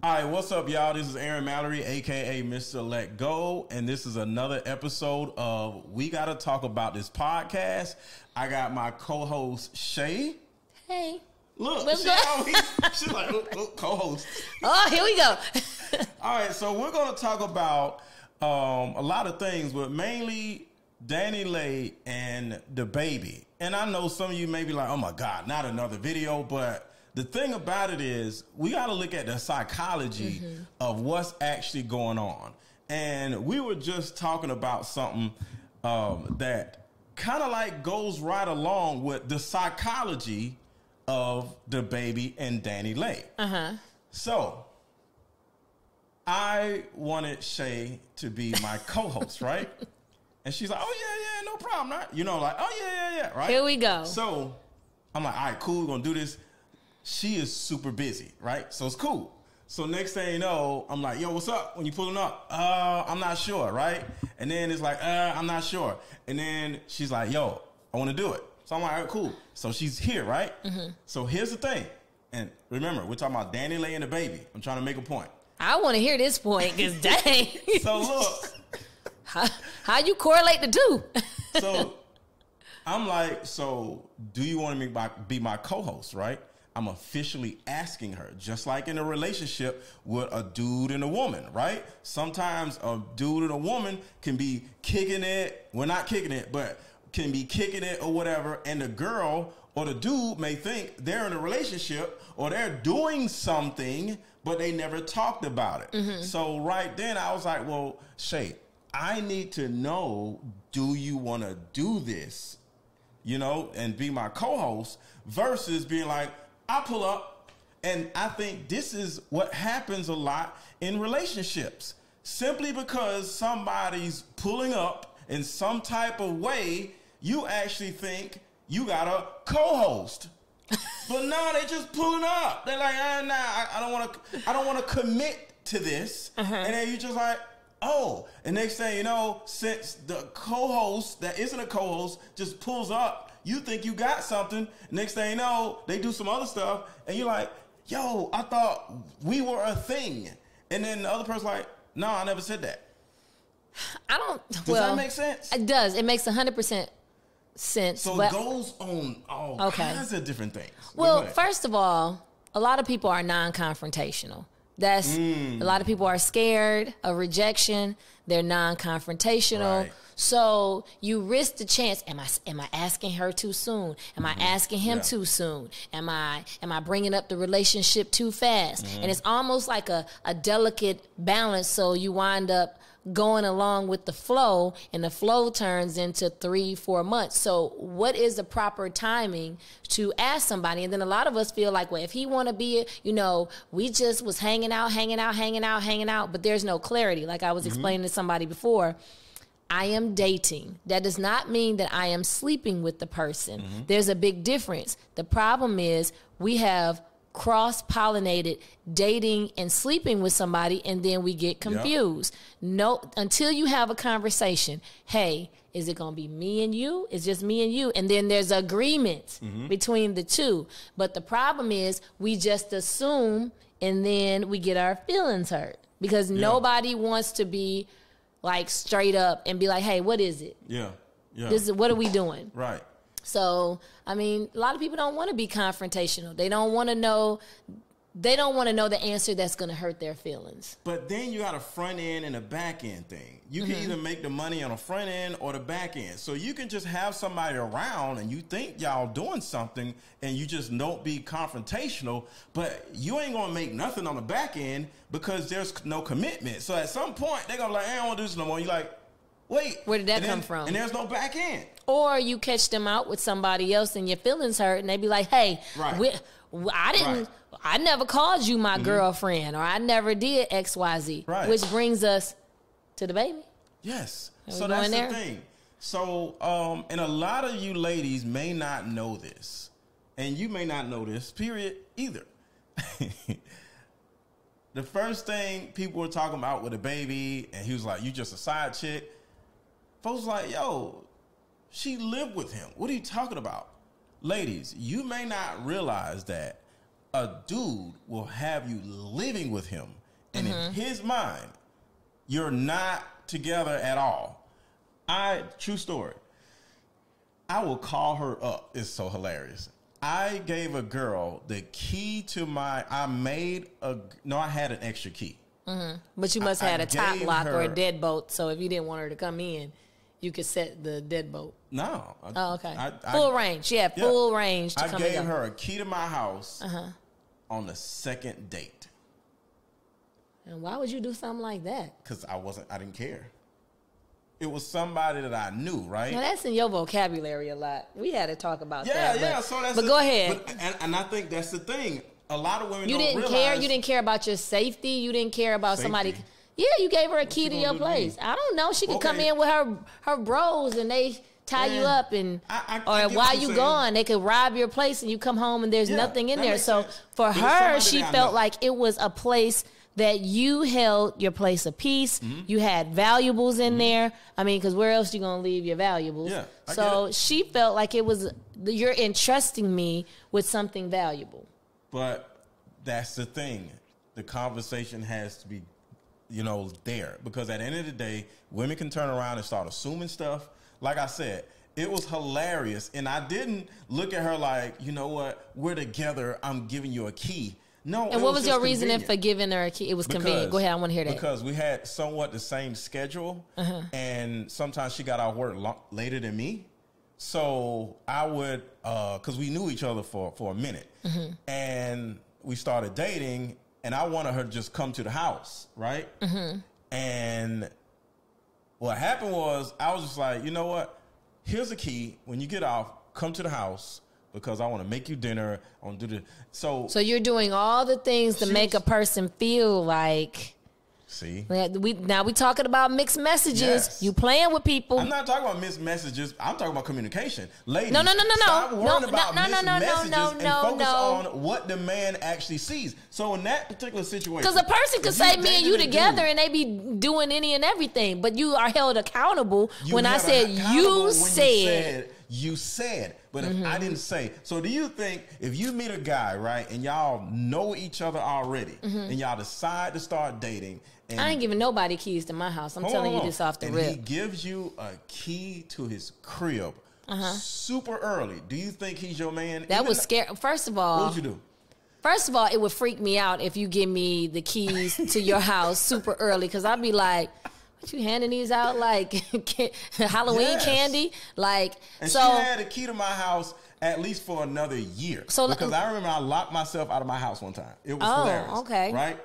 All right, what's up, y'all? This is Aaron Mallory, a.k.a. Mr. Let Go, and this is another episode of We Gotta Talk About This podcast. I got my co-host, Shay. Hey. Look, she's like, co-host. Oh, here we go. All right, so we're going to talk about a lot of things, but mainly DaniLeigh and Dababy. And I know some of you may be like, oh, my God, not another video, but the thing about it is we got to look at the psychology of what's actually going on. And we were just talking about something that kind of like goes right along with the psychology of Dababy and DaniLeigh. So I wanted Shay to be my co-host, right? And she's like, oh, yeah, no problem. Right? You know, like, oh, yeah, right? Here we go. So I'm like, all right, cool, we're going to do this. She is super busy, right? So it's cool. So next thing you know, I'm like, yo, what's up? When you pulling up? I'm not sure, right? And then it's like, I'm not sure. And then she's like, yo, I want to do it. So I'm like, all right, cool. So she's here, right? So here's the thing. And remember, we're talking about DaniLeigh and Dababy. I'm trying to make a point. I want to hear this point because dang. So look. How you correlate the two? So I'm like, so do you want to be my co-host, right? I'm officially asking her, just like in a relationship with a dude and a woman, right? Sometimes a dude and a woman can be kicking it. Well, not kicking it, but can be kicking it or whatever. And the girl or the dude may think they're in a relationship or they're doing something, but they never talked about it. So right then I was like, well, Shay, I need to know, do you want to do this, you know, and be my co-host versus being like, I pull up, and I think this is what happens a lot in relationships. Simply because somebody's pulling up in some type of way, you actually think you got a co-host. But no, they just pulling up. They're like, nah, I don't want to commit to this. And then you just like, oh. And next thing you know, since the co-host that isn't a co-host just pulls up, you think you got something. Next thing you know, they do some other stuff, and you're like, yo, I thought we were a thing. And then the other person's like, no, I never said that. Does that make sense? It does. It makes 100% sense. So it goes on all kinds of different things. Well, first of all, a lot of people are non-confrontational. That's a lot of people are scared of rejection. They're non-confrontational. Right. So you risk the chance. Am I asking her too soon? Am I asking him too soon? Am I bringing up the relationship too fast? And it's almost like a delicate balance. So you wind up going along with the flow, and the flow turns into 3-4 months. So what is the proper timing to ask somebody? And then a lot of us feel like, well, if he want to be, you know, we just was hanging out, but there's no clarity. Like I was explaining to somebody before, I am dating. That does not mean that I am sleeping with the person. There's a big difference. The problem is we have cross-pollinated dating and sleeping with somebody, and then we get confused. No, until you have a conversation, hey, is it going to be me and you? It's just me and you. And then there's agreement between the two. But the problem is we just assume, and then we get our feelings hurt because nobody wants to be like straight up and be like, hey, what is it? What are we doing? Right. So, I mean, a lot of people don't want to be confrontational. They don't want to know the answer that's going to hurt their feelings. But then you got a front end and a back end thing. You can either make the money on the front end or the back end. So you can just have somebody around and you think y'all doing something and you just don't be confrontational, but you ain't going to make nothing on the back end because there's no commitment. So at some point, they're going to be like, I don't want to do this no more. You're like, wait. Where did that come from? And there's no back end. Or you catch them out with somebody else and your feelings hurt and they be like, hey, I never called you my girlfriend, or I never did XYZ, which brings us to Dababy. Yes. So that's the thing. So, and a lot of you ladies may not know this, and you may not know this, period, either. The first thing people were talking about with Dababy, and he was like, you just a side chick. Folks was like, yo, she lived with him. What are you talking about? Ladies, you may not realize that a dude will have you living with him, and in his mind, you're not together at all. True story. I will call her up. It's so hilarious. I gave a girl the key to I had an extra key. But you must have had a top lock or a deadbolt, so if you didn't want her to come in, you could set the deadbolt. No. Oh, okay. Full range. She had full range to come and go. I gave her a key to my house on the second date. And why would you do something like that? Because I didn't care. It was somebody that I knew, right? Now that's in your vocabulary a lot. We had to talk about that. Yeah. So that's go ahead. And I think that's the thing. A lot of women you don't didn't realize. care. You didn't care about your safety. You didn't care about somebody. Yeah, you gave her a key to your place. I don't know. She could come in with her bros and they tie you up or while you gone, they could rob your place and you come home and there's nothing in there. So for her, she felt like it was a place that you held your place of peace. You had valuables in there. I mean, because where else you going to leave your valuables? Yeah, so she felt like it was, you're entrusting me with something valuable. But that's the thing. The conversation has to be, there. Because at the end of the day, women can turn around and start assuming stuff. Like I said, it was hilarious. And I didn't look at her like, you know what, we're together, I'm giving you a key. No. And what was your reasoning for giving her a key? It was convenient. Go ahead, I want to hear that. Because we had somewhat the same schedule, and sometimes she got out work later than me. So I would, because we knew each other for a minute, and we started dating, and I wanted her to just come to the house, right? And what happened was, I was just like, you know what? Here's a key. When you get off, come to the house. Because I want to make you dinner. I want to do So you're doing all the things to make a person feel like. See, we talking about mixed messages. Yes. You playing with people. I'm not talking about mixed messages. I'm talking about communication. Ladies, no. Stop worrying about mixed messages and focus on what the man actually sees. So in that particular situation, because a person could say me and you together and they be doing any and everything, but you are held accountable when I said you said. You said, but if I didn't say. So do you think if you meet a guy, right, and y'all know each other already, and y'all decide to start dating, and I ain't giving nobody keys to my house. I'm telling you this off the rip. He gives you a key to his crib super early. Do you think he's your man? That was scary. First of all, what would you do? First of all, it would freak me out if you give me the keys to your house super early, because I'd be like, what, you handing these out like Halloween candy? Like, and so she had a key to my house at least for another year. So because I remember I locked myself out of my house one time. It was hilarious. Okay. Right?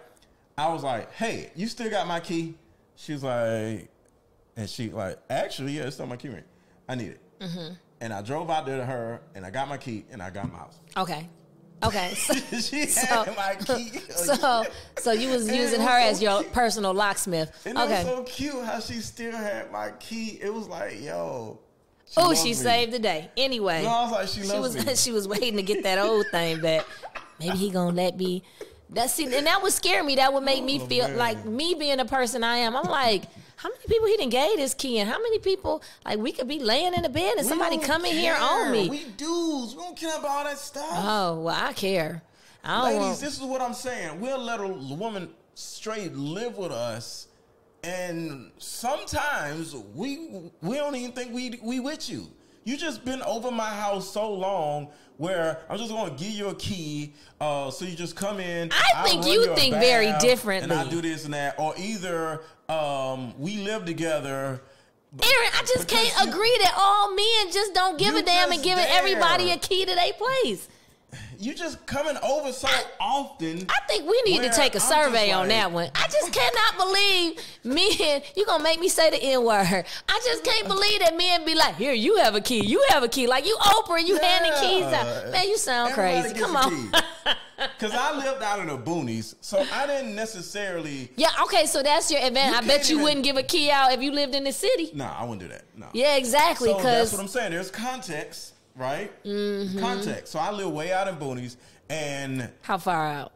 I was like, hey, you still got my key? She was like, and she like, actually, yeah, it's still my key ring. I need it. And I drove out there to her, and I got my key, and I got my house. Okay. She had my key. So you was using her as your personal locksmith. And it was so cute how she still had my key. It was like, yo. She saved the day. Anyway. No, I was like, she loves me. She was waiting to get that old thing back. Maybe he gonna let me. And that would scare me. That would make me feel like, me being the person I am. I'm like, how many people he done gave this key, and how many people, like, we could be laying in the bed and somebody come in here on me. We dudes, we don't care about all that stuff. Oh, well, I care. Ladies, this is what I'm saying. We'll let a woman straight live with us, and sometimes we don't even think we with you. You just been over my house so long where I'm just going to give you a key, so you just come in. I think you think very differently. And I do this and that. Or either we live together. Aaron, I just can't agree that all men just don't give a damn and giving everybody a key to their place. You just coming over so often. I think we need to take a survey on that one. I just cannot believe men. You gonna make me say the N-word. I just can't believe that men be like, here, you have a key. You have a key. Like you Oprah and you handing keys out. Man, you sound crazy. Come on. Because I lived out in the boonies, so I didn't necessarily. Yeah, okay, so that's your advantage. I bet you wouldn't give a key out if you lived in the city. No, I wouldn't do that. No. Yeah, exactly. So that's what I'm saying. There's context. Right? Context. So I live way out in boonies, and how far out?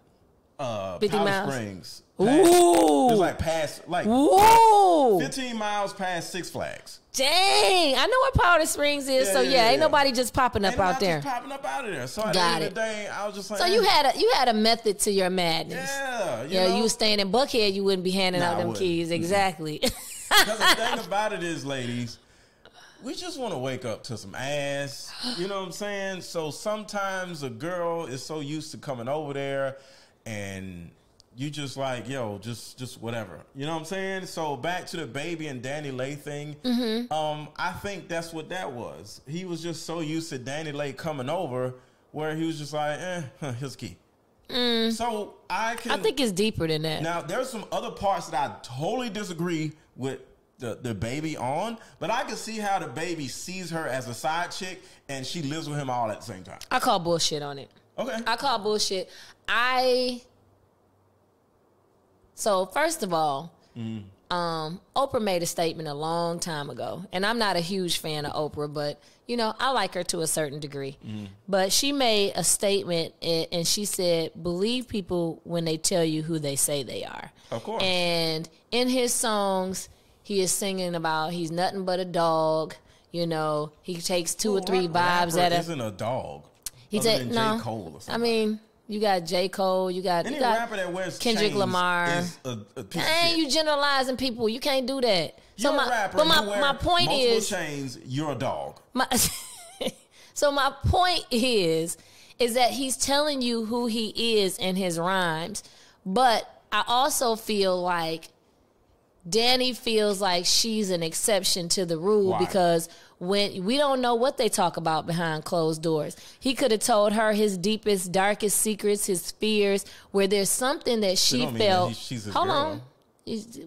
50 Powder miles? Springs. Ooh. It's like past, like Ooh. 15 miles past Six Flags. Dang. I know where Powder Springs is. So ain't nobody just popping up out there. Just popping up out of there. So at the Got end it. of the day, I was just like, So you had a method to your madness. Yeah. You was staying in Buckhead, you wouldn't be handing out them keys. Exactly. Because the thing about it is, ladies, we just want to wake up to some ass. You know what I'm saying? So sometimes a girl is so used to coming over there and you just like, yo, just whatever. You know what I'm saying? So back to the Baby and DaniLeigh thing. I think that's what that was. He was just so used to DaniLeigh coming over where he was just like, here's the key. So I think it's deeper than that. Now, there's some other parts that I totally disagree with the Baby on, but I can see how the Baby sees her as a side chick and she lives with him all at the same time. I call bullshit on it. Okay. I call bullshit. So first of all, Oprah made a statement a long time ago, and I'm not a huge fan of Oprah, but you know, I like her to a certain degree. But she made a statement, and she said, "Believe people when they tell you who they say they are." Of course. And in his songs, he is singing about he's nothing but a dog. You know, he takes two or three vibes at isn't a dog. He said no. J. Cole or something. I mean, you got J. Cole, you got rapper that wears Kendrick chains Lamar. Is a piece of Ain't shit. you generalizing people? You can't do that. You're So a rapper. but You wear my point multiple is, chains. You're a dog. so my point is that he's telling you who he is in his rhymes, but I also feel like Danny feels like she's an exception to the rule. Why? Because when we don't know what they talk about behind closed doors. He could have told her his deepest, darkest secrets, his fears, where there's something that she felt. She's a hold girl. on.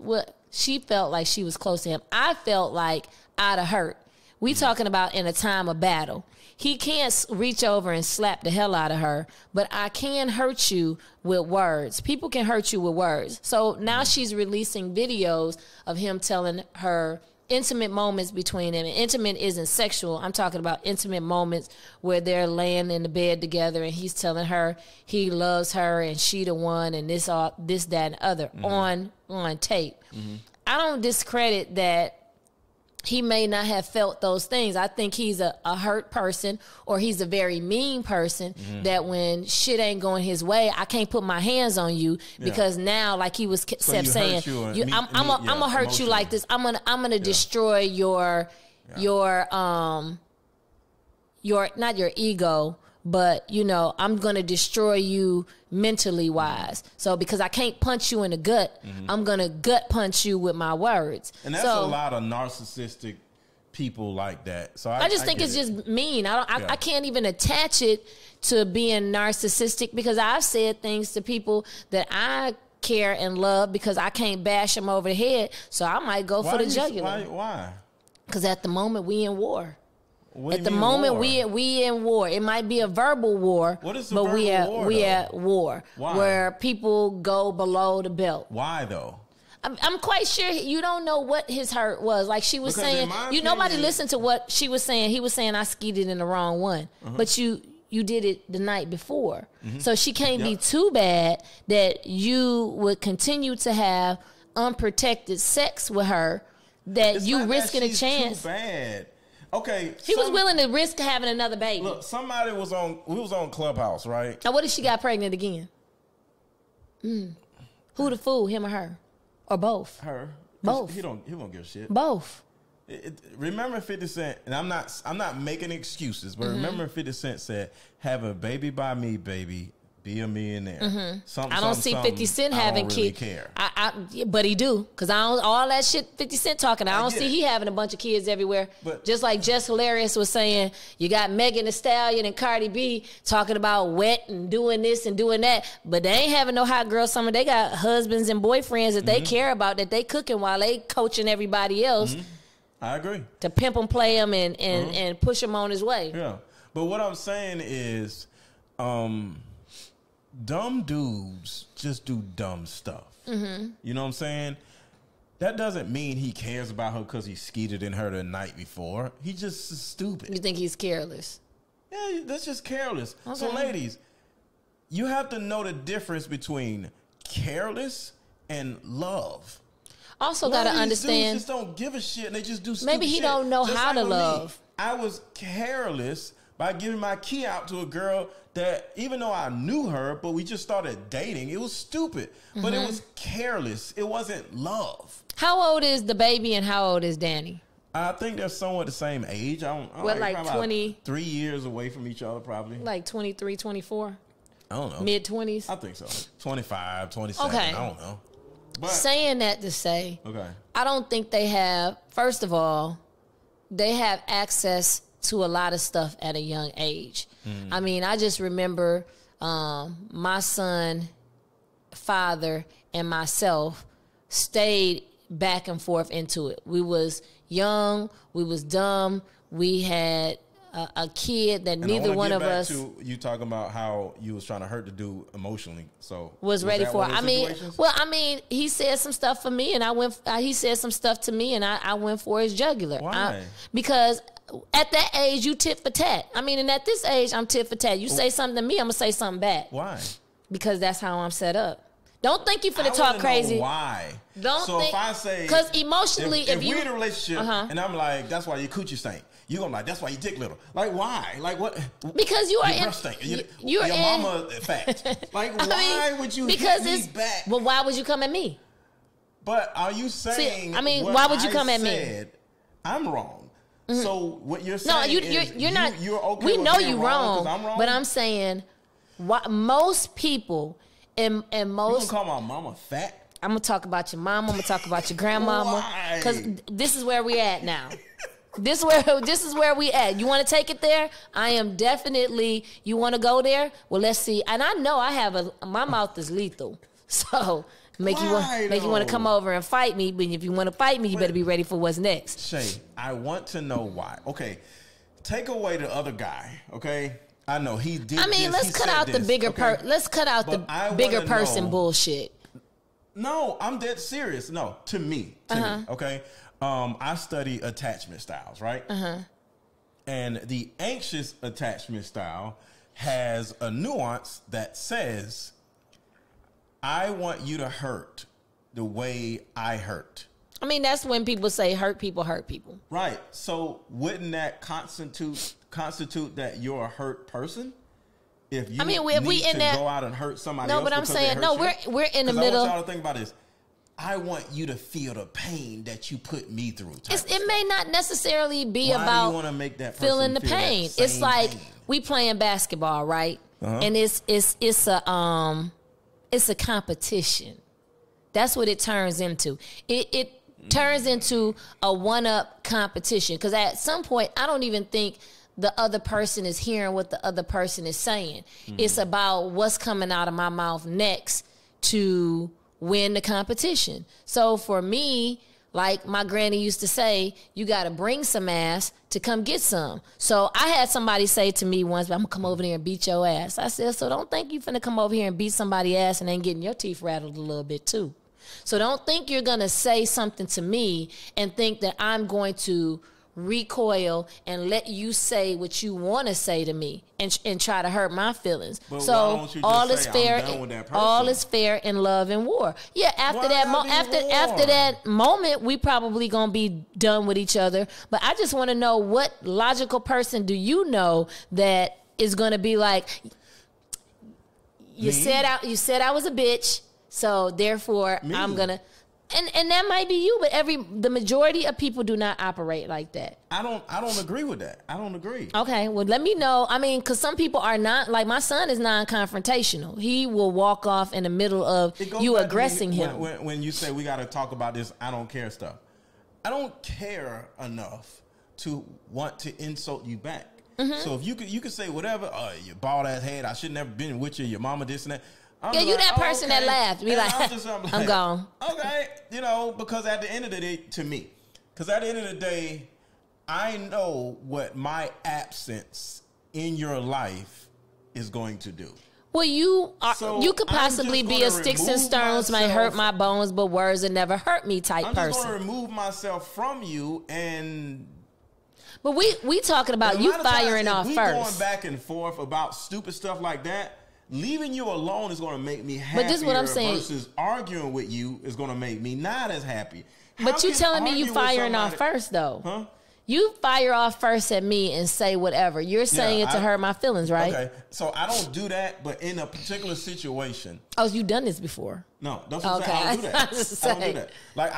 What she felt like she was close to him. I felt like out of hurt. We talking about in a time of battle. He can't reach over and slap the hell out of her, but I can hurt you with words. People can hurt you with words. So now she's releasing videos of him telling her intimate moments between them. And intimate isn't sexual. I'm talking about intimate moments where they're laying in the bed together and he's telling her he loves her and she the one and this, that, and other on tape. I don't discredit that he may not have felt those things. I think he's a hurt person, or he's a very mean person that when shit ain't going his way, I can't put my hands on you because now, like he was kept saying, I'm gonna hurt you like this. I'm gonna destroy your not your ego, but you know, I'm gonna destroy you mentally wise. So because I can't punch you in the gut, I'm gonna gut punch you with my words. And that's a lot of narcissistic people like that. So I just think it's just mean. I can't even attach it to being narcissistic because I've said things to people that I care and love because I can't bash them over the head. So I might go for the jugular. Why? Because at the moment we in war. At the moment, we in war. It might be a verbal war, what is but we at war. Why? Where people go below the belt. Why though? I'm quite sure you don't know what his hurt was. Like she was saying, nobody listened to what she was saying. He was saying I skeeted in the wrong one, but you did it the night before, so she can't be too bad that you would continue to have unprotected sex with her. That you risking a chance. Too bad. Okay, he was willing to risk having another baby. Look, we was on Clubhouse, right? Now, what if she got pregnant again? Who the fool, him or her, or both? Her, both. He won't give a shit. Both. Remember 50 Cent, and I'm not making excuses, but remember 50 Cent said, "Have a baby by me, baby. Be a millionaire." I don't see 50 Cent having kids. Really care. But he do, because all that shit 50 Cent talking. I don't see he having a bunch of kids everywhere. But just like Jess Hilarious was saying, you got Megan Thee Stallion and Cardi B talking about wet and doing this and doing that, but they ain't having no hot girl summer. They got husbands and boyfriends that they care about, that they cooking while they coaching everybody else. I agree. To pimp them, play them, and push him on his way. Yeah, but what I'm saying is, dumb dudes just do dumb stuff. You know what I'm saying? That doesn't mean he cares about her because he skeeted in her the night before. He just stupid. You think he's careless? Yeah, that's just careless. Okay. So, ladies, you have to know the difference between careless and love. Also, got to understand. Dudes just don't give a shit, and they just do stupid maybe he shit. don't know Just how to with love. Me. I was careless by giving my key out to a girl that, even though I knew her, but we just started dating. It was stupid, but it was careless. It wasn't love. How old is Dababy and how old is Danny? I think they're somewhat the same age. I don't What, like 20? 3 years away from each other, probably. Like 23, 24? I don't know. Mid-20s? I think so. 25, 27. Okay. I don't know. But, saying that to say, okay. I don't think they have, first of all, they have access to a lot of stuff at a young age. I mean, I just remember my son, father, and myself stayed back and forth into it. We was young, we was dumb, we had a kid that neither one of us. You talking about how you was trying to hurt the dude emotionally, so was ready for. I mean, he said some stuff for me, and I went. He said some stuff to me, and I went for his jugular. Why? Because at that age, you tit for tat. I mean, and at this age, I'm tit for tat. You say something to me, I'm gonna say something back. Why? Because that's how I'm set up. Don't think you finna talk crazy. Why? Don't so think. If I say, because emotionally, if you we're in a relationship, and I'm like, that's why your coochie stink. You gonna like, that's why you dick little. Like, why? Like, what? Because you are your in. Stink. Your mama fat. Like, why would you hit me back? Well, why would you come at me? But are you saying? Why would you come at me? I'm wrong. So what you're saying? No, you're not. You're okay. We with know being you're wrong, I'm wrong. but I'm saying, most people and most. You gonna call my mama fat? I'm gonna talk about your mama. I'm gonna talk about your grandmama. Because this is where we at now. This is where we at. You want to take it there? I am definitely. You want to go there? Well, let's see. And I know I have my mouth is lethal, so make you want to come over and fight me. But if you want to fight me, you better be ready for what's next. Shay, I want to know why. Okay, take away the other guy. Okay, I know he did. I mean, let's cut out the bigger let's cut out the bigger person bullshit. No, I'm dead serious. No, to me, okay. I study attachment styles, right? And the anxious attachment style has a nuance that says, I want you to hurt the way I hurt. I mean, that's when people say hurt people hurt people. Right. So wouldn't that constitute that you're a hurt person? If you if we in that, go out and hurt somebody else. No, but I'm saying, no, we're in the middle. I want y'all to think about this. I want you to feel the pain that you put me through. It may not necessarily be about do you want to make that feeling the pain. It's like pain? We playing basketball, right? And it's a competition. That's what it turns into. It turns into a one-up competition. Because at some point, I don't even think the other person is hearing what the other person is saying. It's about what's coming out of my mouth next to win the competition. So for me, like my granny used to say, you got to bring some ass to come get some. So I had somebody say to me once, I'm going to come over there and beat your ass. I said, so don't think you finna come over here and beat somebody's ass and then getting your teeth rattled a little bit too. So don't think you're going to say something to me and think that I'm going to recoil and let you say what you want to say to me and try to hurt my feelings. But so all is fair. All is fair in love and war. Yeah, after that moment, we probably gonna be done with each other. But I just want to know, what logical person do you know that is gonna be like, you said I was a bitch, so therefore I'm gonna. And that might be you, but the majority of people do not operate like that. I don't agree with that. I don't agree. Okay, well, let me know. I mean, because some people are not, like my son is non-confrontational. He will walk off in the middle of you aggressing him. When you say we got to talk about this, I don't care stuff. I don't care enough to want to insult you back. So if you could say whatever, you bald ass head, I should never been with you, your mama this and that. You that person that laughed. Be like, I'm gone. Okay, because at the end of the day, to me, I know what my absence in your life is going to do. Well, you could possibly be a sticks and stones may hurt my bones, but words will never hurt me type person. I'm just going to remove myself from you and. But we talking about you firing off first. We going back and forth about stupid stuff like that. leaving you alone is going to make me happier. But this is what I'm saying. Versus arguing with you is going to make me not as happy. But you telling me you firing off first, though. Huh? You fire off first at me and say whatever. You're saying it to hurt my feelings, right? Okay. So I don't do that, but in a particular situation. Oh, you done this before? No, that's what I'm saying. I don't do that. I don't do that. Like,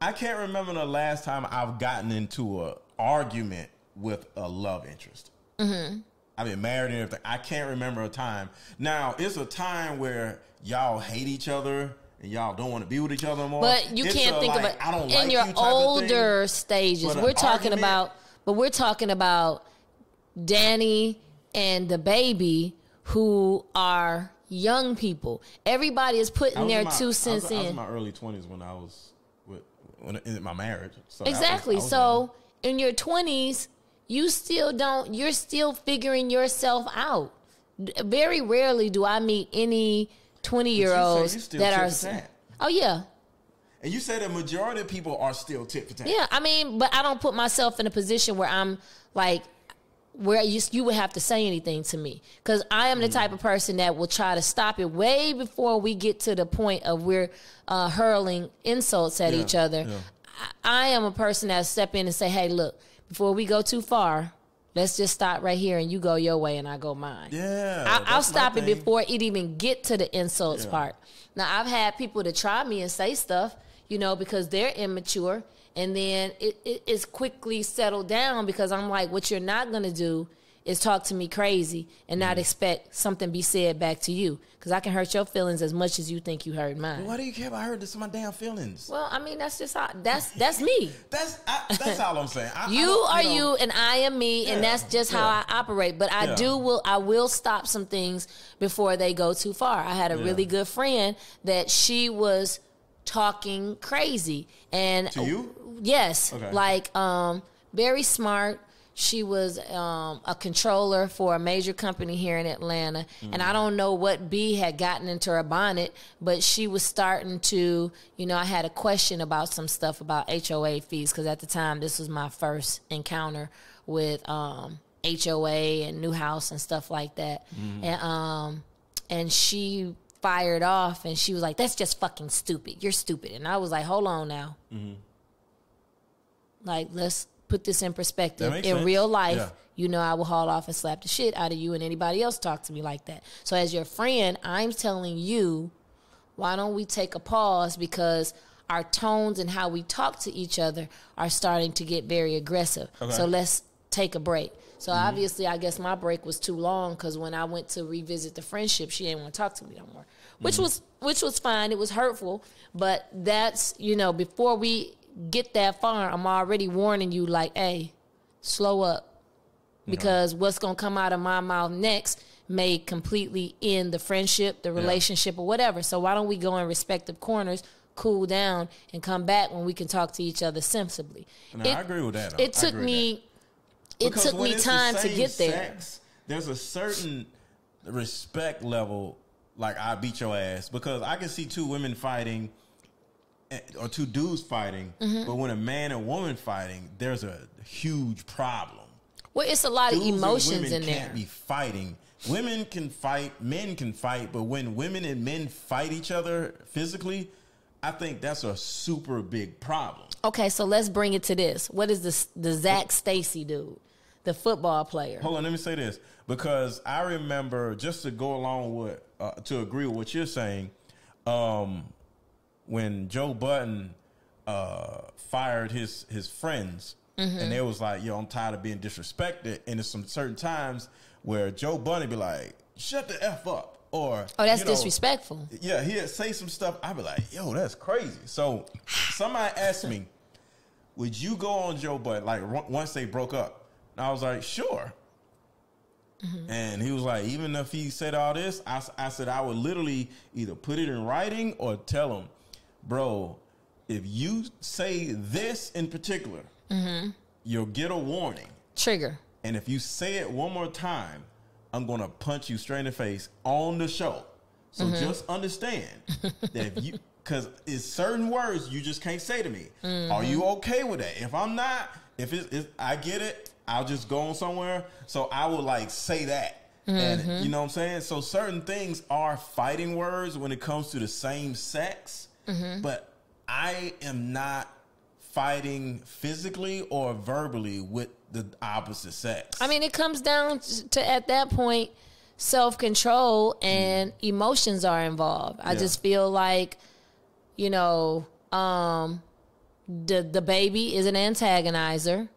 I can't remember the last time I've gotten into an argument with a love interest. Mm-hmm. I've been married and everything. I can't remember a time. Now, it's a time where y'all hate each other and y'all don't want to be with each other anymore. But you can't think of it I don't in like your you older stages. We're talking about Danny and Dababy, who are young people. Everybody is putting their 2 cents in. I was in my early 20s when I was in my marriage. So exactly. So in your 20s, you're still figuring yourself out. Very rarely do I meet any 20-year-olds that are. Oh, yeah. And you say the majority of people are still tit for tat. Yeah, I mean, but I don't put myself in a position where I'm like, where you would have to say anything to me. Because I am the type of person that will try to stop it way before we get to the point of we're hurling insults at each other. Yeah. I am a person that step in and say, hey, look, before we go too far, let's just stop right here and you go your way and I go mine. Yeah, I'll stop it before it even get to the insults part. Now, I've had people to try me and say stuff, because they're immature. And then it is quickly settled down because I'm like, what you're not going to do is talk to me crazy and not expect something be said back to you. Because I can hurt your feelings as much as you think you hurt mine. Well, why do you care about hurting my damn feelings? Well, I mean, that's just that's me. That's all I'm saying. You are you and I am me, and that's just how I operate. But I will stop some things before they go too far. I had a really good friend that she was talking crazy. And to you? Yes. Okay. Like very smart. She was a controller for a major company here in Atlanta. And I don't know what bee had gotten into her bonnet, but she was starting to, I had a question about some stuff about HOA fees because at the time this was my first encounter with HOA and new house and stuff like that. And she fired off and she was like, that's just fucking stupid. You're stupid. And I was like, hold on now. Like, let's put this in perspective. In real life, I will haul off and slap the shit out of you and anybody else talk to me like that. So as your friend, I'm telling you, why don't we take a pause because our tones and how we talk to each other are starting to get very aggressive. Okay. So let's take a break. So obviously, I guess my break was too long because when I went to revisit the friendship, she didn't want to talk to me no more, which was fine. It was hurtful, but that's, before we get that far, I'm already warning you like, hey, slow up because what's going to come out of my mouth next may completely end the friendship, the relationship or whatever. So why don't we go in respective corners, cool down and come back when we can talk to each other sensibly. No, I agree with that. It took me time to get there. Sex, there's a certain respect level, like I beat your ass, because I can see two women fighting or two dudes fighting, but when a man and woman fighting, there's a huge problem. Well, it's a lot of emotions in there. Can't be fighting. Women can fight, men can fight, but when women and men fight each other physically, I think that's a super big problem. Okay, so let's bring it to this. What is the Zach Stacy dude, the football player? Hold on, let me say this. Because I remember, just to go along with, to agree with what you're saying, when Joe Budden fired his friends, and they was like, yo, I'm tired of being disrespected. And there's some certain times where Joe Budden be like, shut the F up. Or, oh, that's disrespectful. Yeah, he'd say some stuff. I'd be like, yo, that's crazy. So somebody asked me, would you go on Joe Budden, like once they broke up? And I was like, sure. And he was like, even if he said all this, I said I would literally either put it in writing or tell him, bro, if you say this in particular, you'll get a warning. Trigger. And if you say it one more time, I'm going to punch you straight in the face on the show. So just understand that if you, because it's certain words you just can't say to me. Are you okay with that? If I'm not, if I get it, I'll just go on somewhere. So I would like say that. And you know what I'm saying? So certain things are fighting words when it comes to the same sex, but I am not fighting physically or verbally with the opposite sex. I mean, it comes down to at that point, self-control and emotions are involved. I just feel like, you know, the baby is an antagonizer.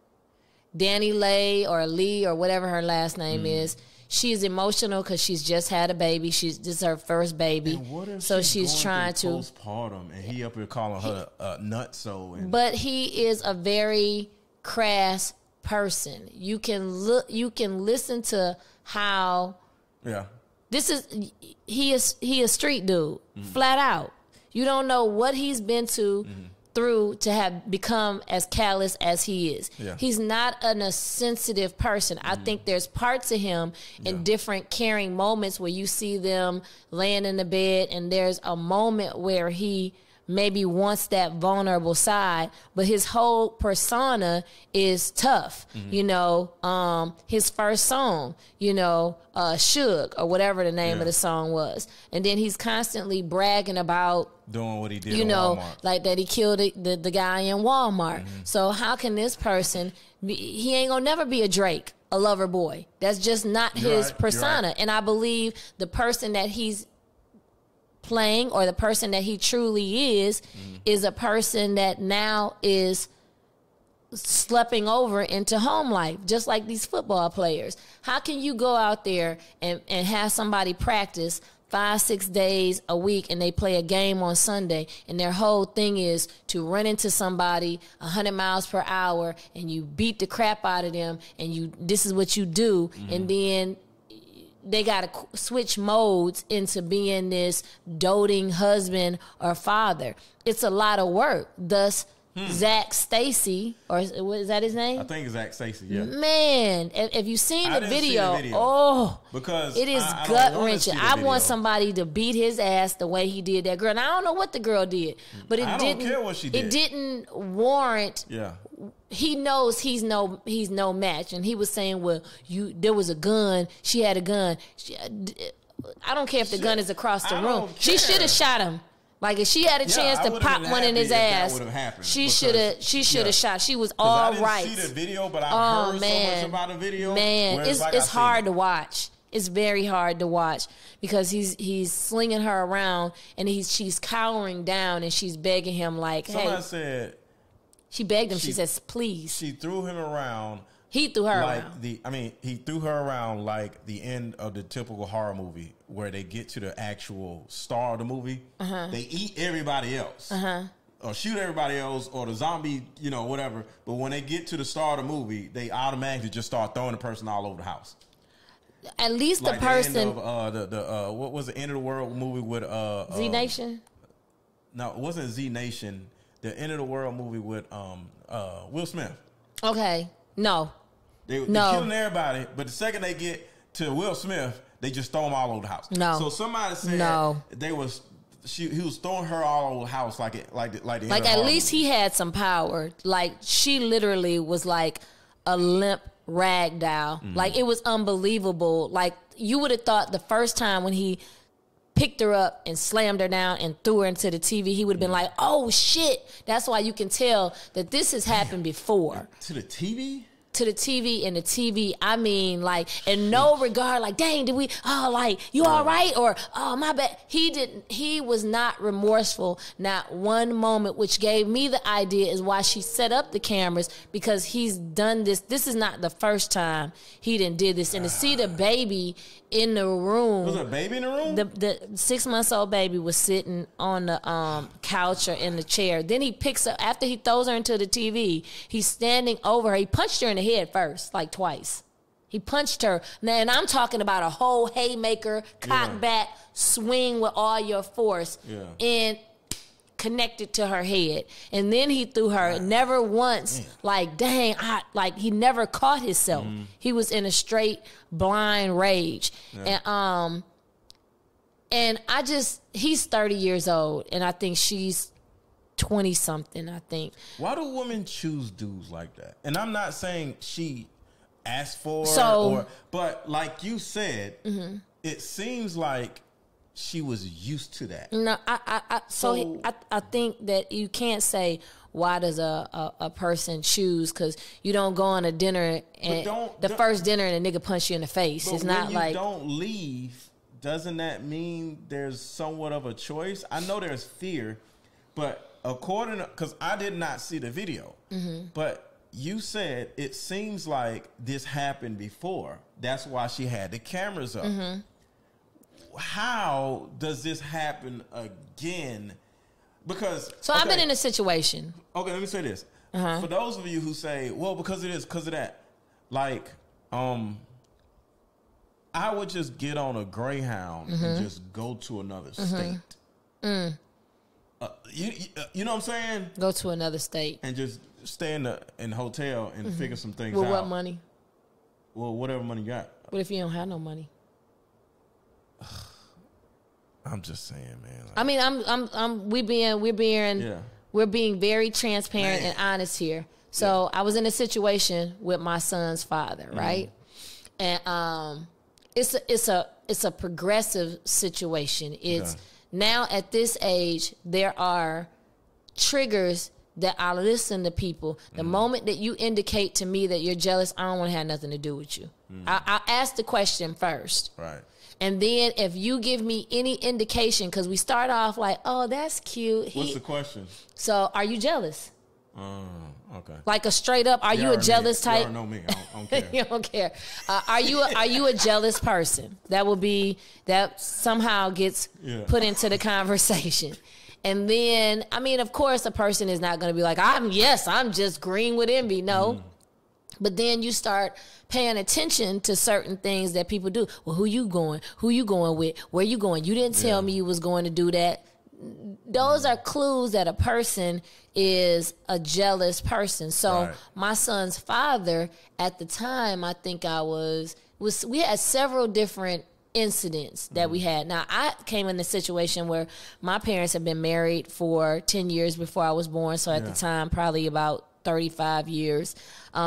DaniLeigh or Lee or whatever her last name is, she's emotional because she's just had a baby. This is her first baby. And what if so she's trying to postpartum, and he up here calling her a nutso. But he is a very crass person. You can listen to how he is a street dude, flat out. You don't know what he's been through to have become as callous as he is. He's not a sensitive person. I think there's parts of him in different caring moments where you see them laying in the bed and there's a moment where he maybe wants that vulnerable side, but his whole persona is tough. You know, his first song, you know, Suge or whatever the name of the song was. And then he's constantly bragging about doing what he did, you know, Walmart. like that he killed the guy in Walmart. So how can this person he ain't gonna never be a Drake, a lover boy. That's just not his persona. And I believe the person that he's playing or the person that he truly is a person that now is slipping over into home life, just like these football players. How can you go out there and have somebody practice 5-6 days a week and they play a game on Sunday and their whole thing is to run into somebody 100 miles per hour and you beat the crap out of them and this is what you do, and then they got to switch modes into being this doting husband or father. It's a lot of work. Thus, Zach Stacy, or is that his name? I think it's Zach Stacy, yeah. Man, if you've seen the video, oh, because it is gut-wrenching. I want somebody to beat his ass the way he did that girl. And I don't know what the girl did, but I don't care what she did. It didn't warrant. Yeah. He knows he's no match, and he was saying, "Well, there was a gun. She had a gun. I don't care if the gun is across the room. She should have shot him. Like if she had a chance to pop one in his ass, she should have shot. She was all right. I didn't see the video, but I heard so much about the video. Man, it's hard to watch. It's very hard to watch because he's slinging her around and she's cowering down and she's begging him like, somebody said. She begged him. She says, "Please." She threw him around. He threw her like around. He threw her around like the end of the typical horror movie where they get to the actual star of the movie. They eat everybody else. Or shoot everybody else, or the zombie, you know, whatever. But when they get to the star of the movie, they automatically just start throwing the person all over the house. At least like the person. The end of, what was the End of the World movie with Z Nation? No, it wasn't Z Nation. The End of the World movie with Will Smith. Okay, no. They killing everybody, but the second they get to Will Smith, they just throw him all over the house. No. So somebody said he was throwing her all over the house like at least he had some power. Like she literally was like a limp rag doll. Like it was unbelievable. Like you would have thought the first time when he picked her up and slammed her down and threw her into the TV, he would have been like, "Oh shit!" That's why you can tell that this has happened before. To the TV. To the TV, and the TV, I mean, like, in no regard, like, dang, did we, oh, like, you all right? Or, oh, my bad. He was not remorseful, not one moment, which gave me the idea is why she set up the cameras, because he's done this. This is not the first time he done did this. And to see the baby in the room. Was there a baby in the room? The 6-month-old baby was sitting on the couch or in the chair. Then he picks her, after he throws her into the TV, he's standing over her. He punched her in the head first, like twice. He punched her. Now, and I'm talking about a whole haymaker, cock back, swing with all your force, and connected to her head. And then he threw her, never once, like, dang, he never caught himself. He was in a straight blind rage. And I just, he's 30 years old, and I think she's 20-something, I think. Why do women choose dudes like that? And I'm not saying she asked for. But like you said, it seems like she was used to that. No, I think that you can't say, why does a person choose? Because you don't go on a dinner and the first dinner and a nigga punch you in the face. It's not like don't leave. Doesn't that mean there's somewhat of a choice? I know there's fear, but because I did not see the video, but you said it seems like this happened before. That's why she had the cameras up. How does this happen again? Because I've been in a situation. Okay, let me say this. For those of you who say, well, because of this, because of that, like, I would just get on a Greyhound and just go to another state. You know what I'm saying? Go to another state. And just stay in the hotel and figure some things out. With what money? Well, whatever money you got. What if you don't have no money? I'm just saying, man. Like, I mean, we're being very transparent and honest here. So I was in a situation with my son's father, right? And it's a progressive situation. It's now at this age there are triggers that I listen to people. The moment that you indicate to me that you're jealous, I don't want to have nothing to do with you. I'll ask the question first. Right. And then if you give me any indication, because we start off like, oh, that's cute. What's the question? So are you jealous? Okay. Like a straight up, are you a jealous type? You already know me. I don't care. You don't care. Are you a jealous person? That somehow gets put into the conversation. And then, I mean, of course, a person is not going to be like, I'm just green with envy. No. But then you start paying attention to certain things that people do. Well, who you going? Who you going with? Where you going? You didn't tell me you was going to do that. Those are clues that a person is a jealous person. So my son's father, at the time, I think we had several different incidents that we had. Now, I came in a situation where my parents had been married for 10 years before I was born. So at the time, probably about 35 years.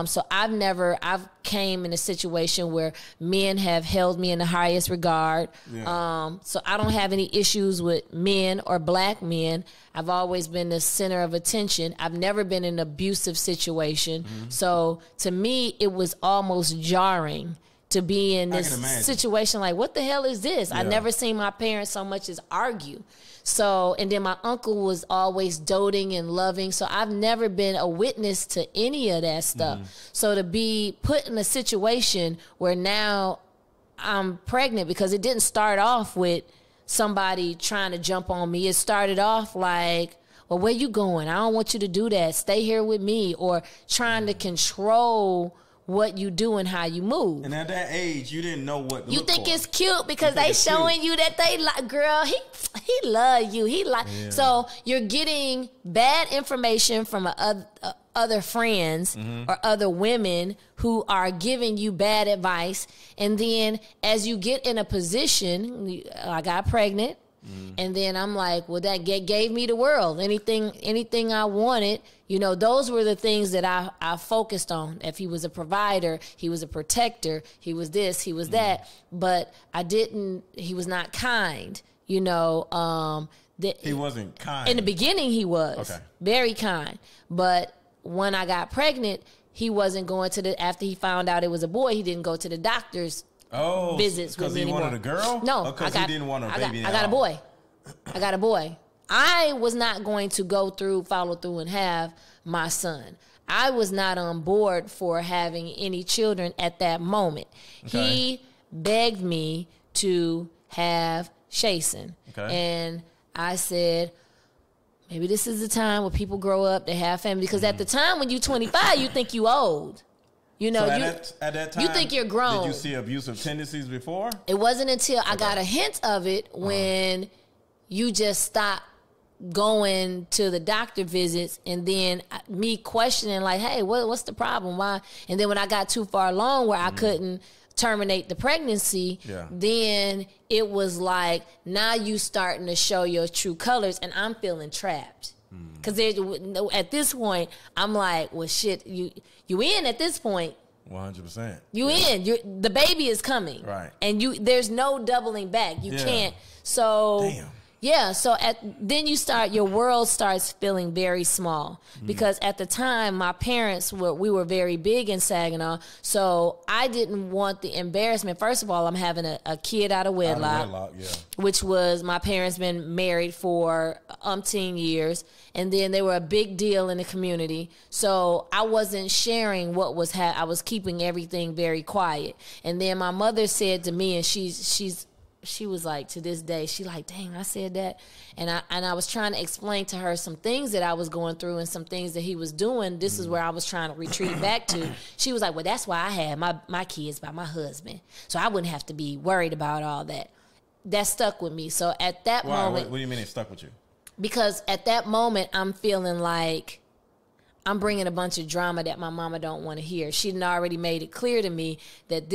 So I've came in a situation where men have held me in the highest regard. So I don't have any issues with men or black men. I've always been the center of attention. I've never been in an abusive situation. So to me, it was almost jarring to be in this situation. Like, what the hell is this? I never seen my parents so much as argue. So, and then my uncle was always doting and loving. So I've never been a witness to any of that stuff. So to be put in a situation where now I'm pregnant, because it didn't start off with somebody trying to jump on me. It started off like, well, where you going? I don't want you to do that. Stay here with me. Or trying to control what you do and how you move. And at that age, you didn't know what to you look think for. It's cute because they showing you that they like, girl, he love you. He like, so you're getting bad information from other friends or other women who are giving you bad advice. And then as you get in a position, I got pregnant. And then I'm like, well, that gave me the world. Anything I wanted, those were the things that I focused on. If he was a provider, he was a protector, he was this, he was that. But he was not kind, He wasn't kind. In the beginning, he was very kind. But when I got pregnant, he wasn't going after he found out it was a boy, he didn't go to the doctor's visits with me anymore. Because he wanted a girl? No. Because he didn't want a baby I got a boy. I got a boy. I was not going to follow through and have my son. I was not on board for having any children at that moment. He begged me to have Shason. And I said, maybe this is the time where people grow up, they have family. Because at the time when you're 25, you think you old. So at that time, you think you're grown. Did you see abusive tendencies before? It wasn't until I got a hint of it when you just stop going to the doctor visits, and then me questioning like, hey, what's the problem? Why? And then when I got too far along where I couldn't terminate the pregnancy, then it was like, now you starting to show your true colors, and I'm feeling trapped. Because at this point, I'm like, well, shit, you in at this point. 100%. The baby is coming. Right. And there's no doubling back. You can't. So damn. Yeah, so then your world starts feeling very small because at the time my parents we were very big in Saginaw, so I didn't want the embarrassment. First of all, I'm having a kid out of wedlock, which was my parents been married for umpteen years, and then they were a big deal in the community. So I wasn't sharing what was I was keeping everything very quiet. And then my mother said to me, and she was like, to this day, she like, dang, I said that. And I was trying to explain to her some things that I was going through and some things that he was doing. This is where I was trying to retreat back to. She was like, well, that's why I had my kids by my husband. So I wouldn't have to be worried about all that. That stuck with me. So at that moment. What do you mean it stuck with you? Because at that moment, I'm feeling like I'm bringing a bunch of drama that my mama don't want to hear. She done already made it clear to me that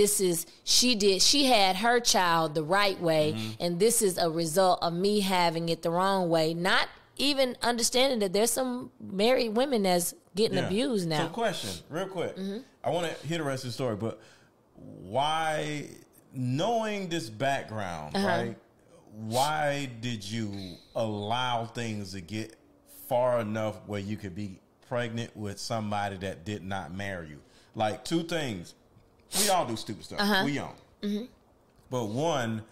she had her child the right way, and this is a result of me having it the wrong way. Not even understanding that there's some married women that's getting abused now. So question, real quick. I want to hear the rest of the story, but why, knowing this background, right, why did you allow things to get far enough where you could be pregnant with somebody that did not marry you? Like, two things. We all do stupid stuff. We young. But one,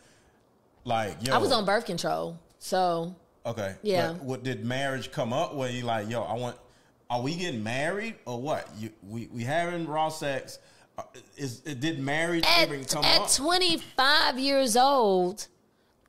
like, yo. I was on birth control, so. Okay. Yeah. But what did marriage come up where you like, yo, are we getting married or what? We having raw sex. Did marriage even come up? At 25 years old,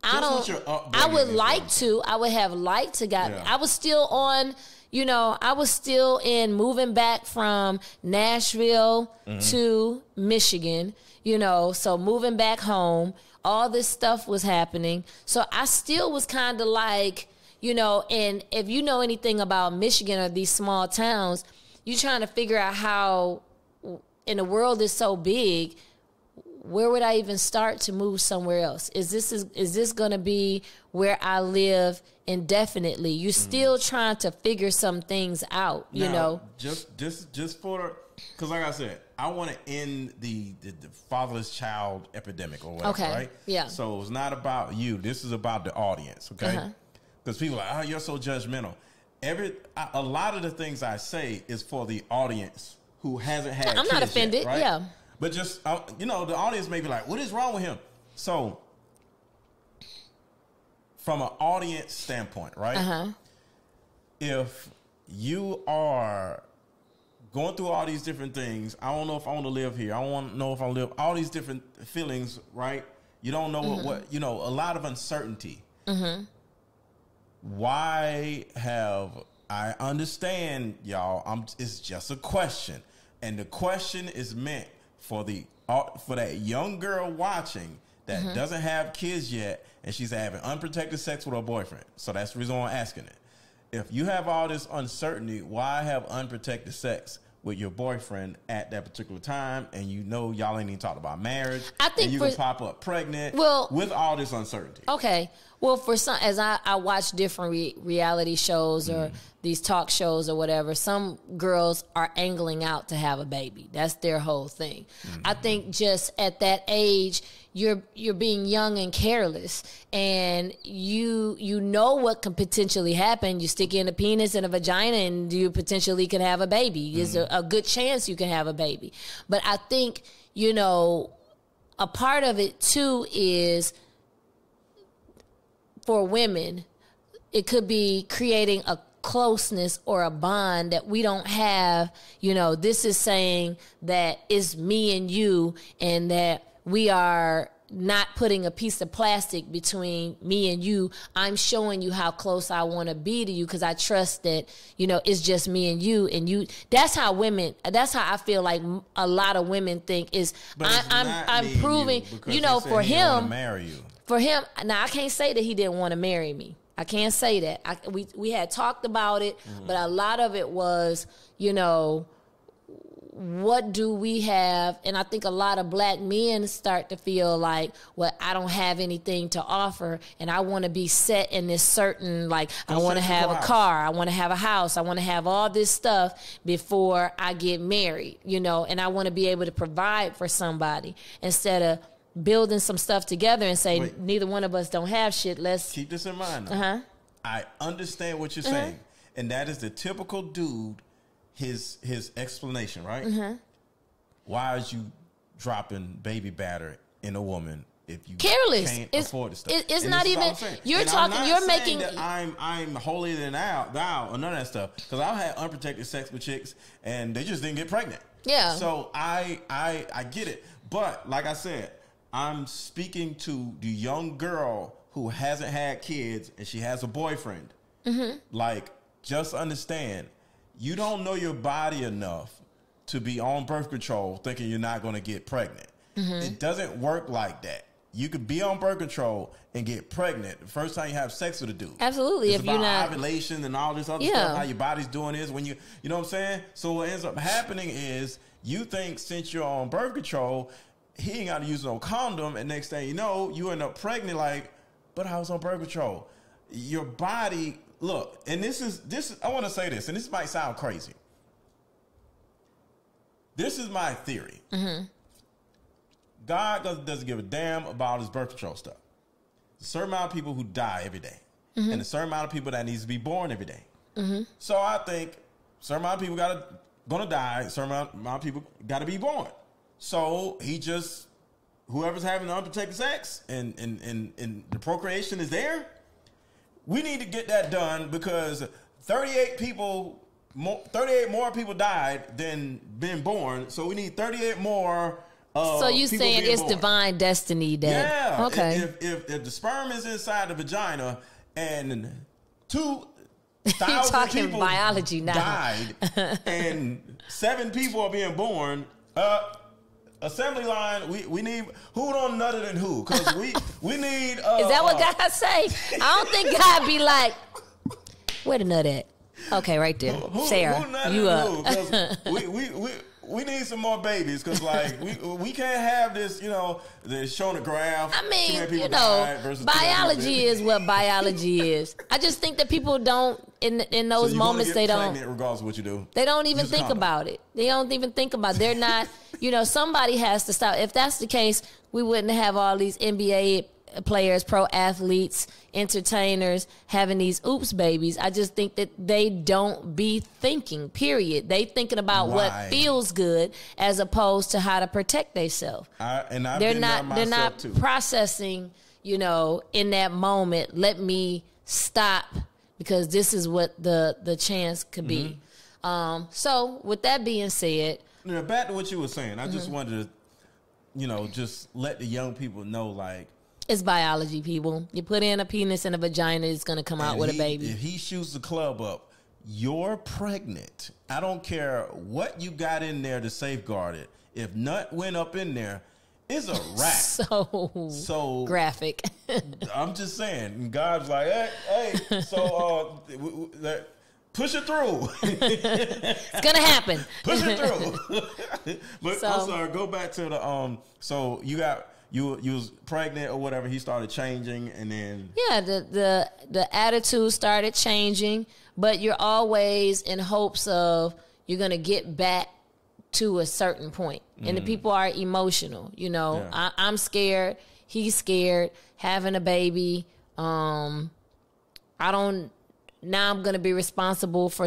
I would like to. I would have liked to I was still on. I was still in moving back from Nashville to Michigan, so moving back home, all this stuff was happening. So I still was kind of like, and if you know anything about Michigan or these small towns, you're trying to figure out how, and the world is so big, where would I even start to move somewhere else? Is this going to be where I live indefinitely? You're still trying to figure some things out, Just for, because like I said, I want to end the fatherless child epidemic or whatever, right? Yeah. So it's not about you. This is about the audience, okay? Because people are like, oh, you're so judgmental. A lot of the things I say is for the audience who hasn't had I'm not offended, yet, right? yeah. But just, the audience may be like, what is wrong with him? So, from an audience standpoint, right? If you are going through all these different things, I don't know if I want to live here. I don't want to know if I live, all these different feelings, right? You don't know what a lot of uncertainty. Why I understand, y'all, it's just a question. And the question is meant for that young girl watching that doesn't have kids yet, and she's having unprotected sex with her boyfriend. So that's the reason why I'm asking it. If you have all this uncertainty, why have unprotected sex with your boyfriend at that particular time, and y'all ain't even talked about marriage, I think and you can pop up pregnant with all this uncertainty? Okay. Well, for some, as I watch different reality shows or these talk shows or whatever, some girls are angling out to have a baby. That's their whole thing. I think just at that age, you're being young and careless, and you know what can potentially happen. You stick in a penis and a vagina, and you potentially can have a baby. There's a good chance you can have a baby. But I think a part of it too is, for women, it could be creating a closeness or a bond that we don't have. This is saying that it's me and you, and that we are not putting a piece of plastic between me and you. I'm showing you how close I want to be to you because I trust that, it's just me and you. And you, that's how I feel like a lot of women think is, I'm proving, for him, marry you. For him, now I can't say that he didn't want to marry me. I can't say that. We had talked about it, but a lot of it was, what do we have? And I think a lot of black men start to feel like, well, I don't have anything to offer, and I want to be set in this certain, like, I want to have a car, I want to have a house, I want to have all this stuff before I get married, you know, and I want to be able to provide for somebody instead of building some stuff together and say, neither one of us don't have shit. Let's keep this in mind. I understand what you're saying, and that is the typical dude. His explanation, right? Why is you dropping baby batter in a woman if you can't afford the stuff? It's not even. You're talking. You're making. That I'm holier than thou or none of that stuff, because I've had unprotected sex with chicks and they just didn't get pregnant. Yeah. So I get it, but like I said, I'm speaking to the young girl who hasn't had kids and she has a boyfriend. Like, just understand. You don't know your body enough to be on birth control thinking you're not going to get pregnant. It doesn't work like that. You could be on birth control and get pregnant the first time you have sex with a dude. Absolutely. It's if about you're not ovulation and all this other stuff, how your body's doing this when you know what I'm saying? So what ends up happening is you think since you're on birth control, he ain't got to use no condom, and next thing you know, you end up pregnant like, but I was on birth control. Your body... Look, and this is I want to say this, and this might sound crazy. This is my theory. God doesn't give a damn about his birth control stuff. There's a certain amount of people who die every day, and a certain amount of people that needs to be born every day. So I think a certain amount of people gonna die, a certain amount of people got to be born. So he just, whoever's having the unprotected sex and the procreation is there, we need to get that done, because 38 more people died than been born. So we need 38 more. So you saying it's born. Divine destiny that? Yeah. Okay. If the sperm is inside the vagina and 2,000 talking people biology now. died and 7 people are being born, assembly line, we need who don't nutter than who, because we need. Is that what God say? I don't think God be like, where the nut at? Okay, right there, Sarah. Who you up? We need some more babies, because like we can't have this. You know, they're showing a graph. I mean, you know, biology is what biology is. I just think that people don't in those moments they don't. Regardless of what you do, they don't even think about it. They don't even think about it. They're not. You know, somebody has to stop. If that's the case, we wouldn't have all these NBA players, pro athletes, entertainers having these oops babies. I just think that they don't be thinking, period. They thinking about what feels good as opposed to how to protect themselves. They're not processing, you know, in that moment, let me stop because this is what the chance could be. So with that being said, now, back to what you were saying, I just wanted to, you know, just let the young people know, like, it's biology, people. You put in a penis and a vagina, it's going to come out with a baby. If he shoots the club up, you're pregnant. I don't care what you got in there to safeguard it. If nut went up in there, it's a wrap. So graphic. I'm just saying. God's like, hey, so push it through. It's gonna happen. Push it through. But I'm sorry. Go back to the So you was pregnant or whatever. He started changing, and then the attitude started changing. But you're always in hopes of you're gonna get back to a certain point, and the people are emotional. You know, I'm scared. He's scared. Having a baby. Now I'm going to be responsible for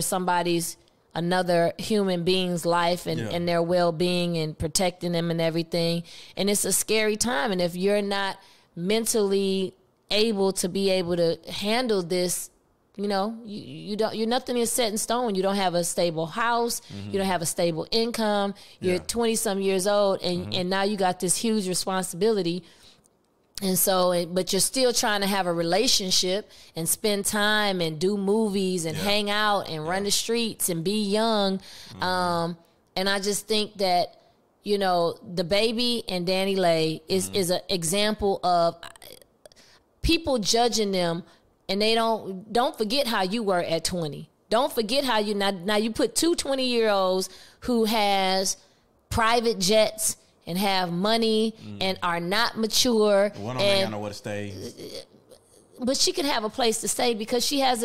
another human being's life and their well-being and protecting them and everything. And it's a scary time. And if you're not mentally able to handle this, you know, you're nothing is set in stone. You don't have a stable house. You don't have a stable income. You're 20-some years old, and now you got this huge responsibility. And so, but you're still trying to have a relationship and spend time and do movies and hang out and run the streets and be young. And I just think that, you know, Dababy and DaniLeigh is an example of people judging them, and they don't forget how you were at 20. Don't forget how now you put two 20-year-olds who has private jets and have money and are not mature. One of them ain't got nowhere to stay. But she can have a place to stay because she has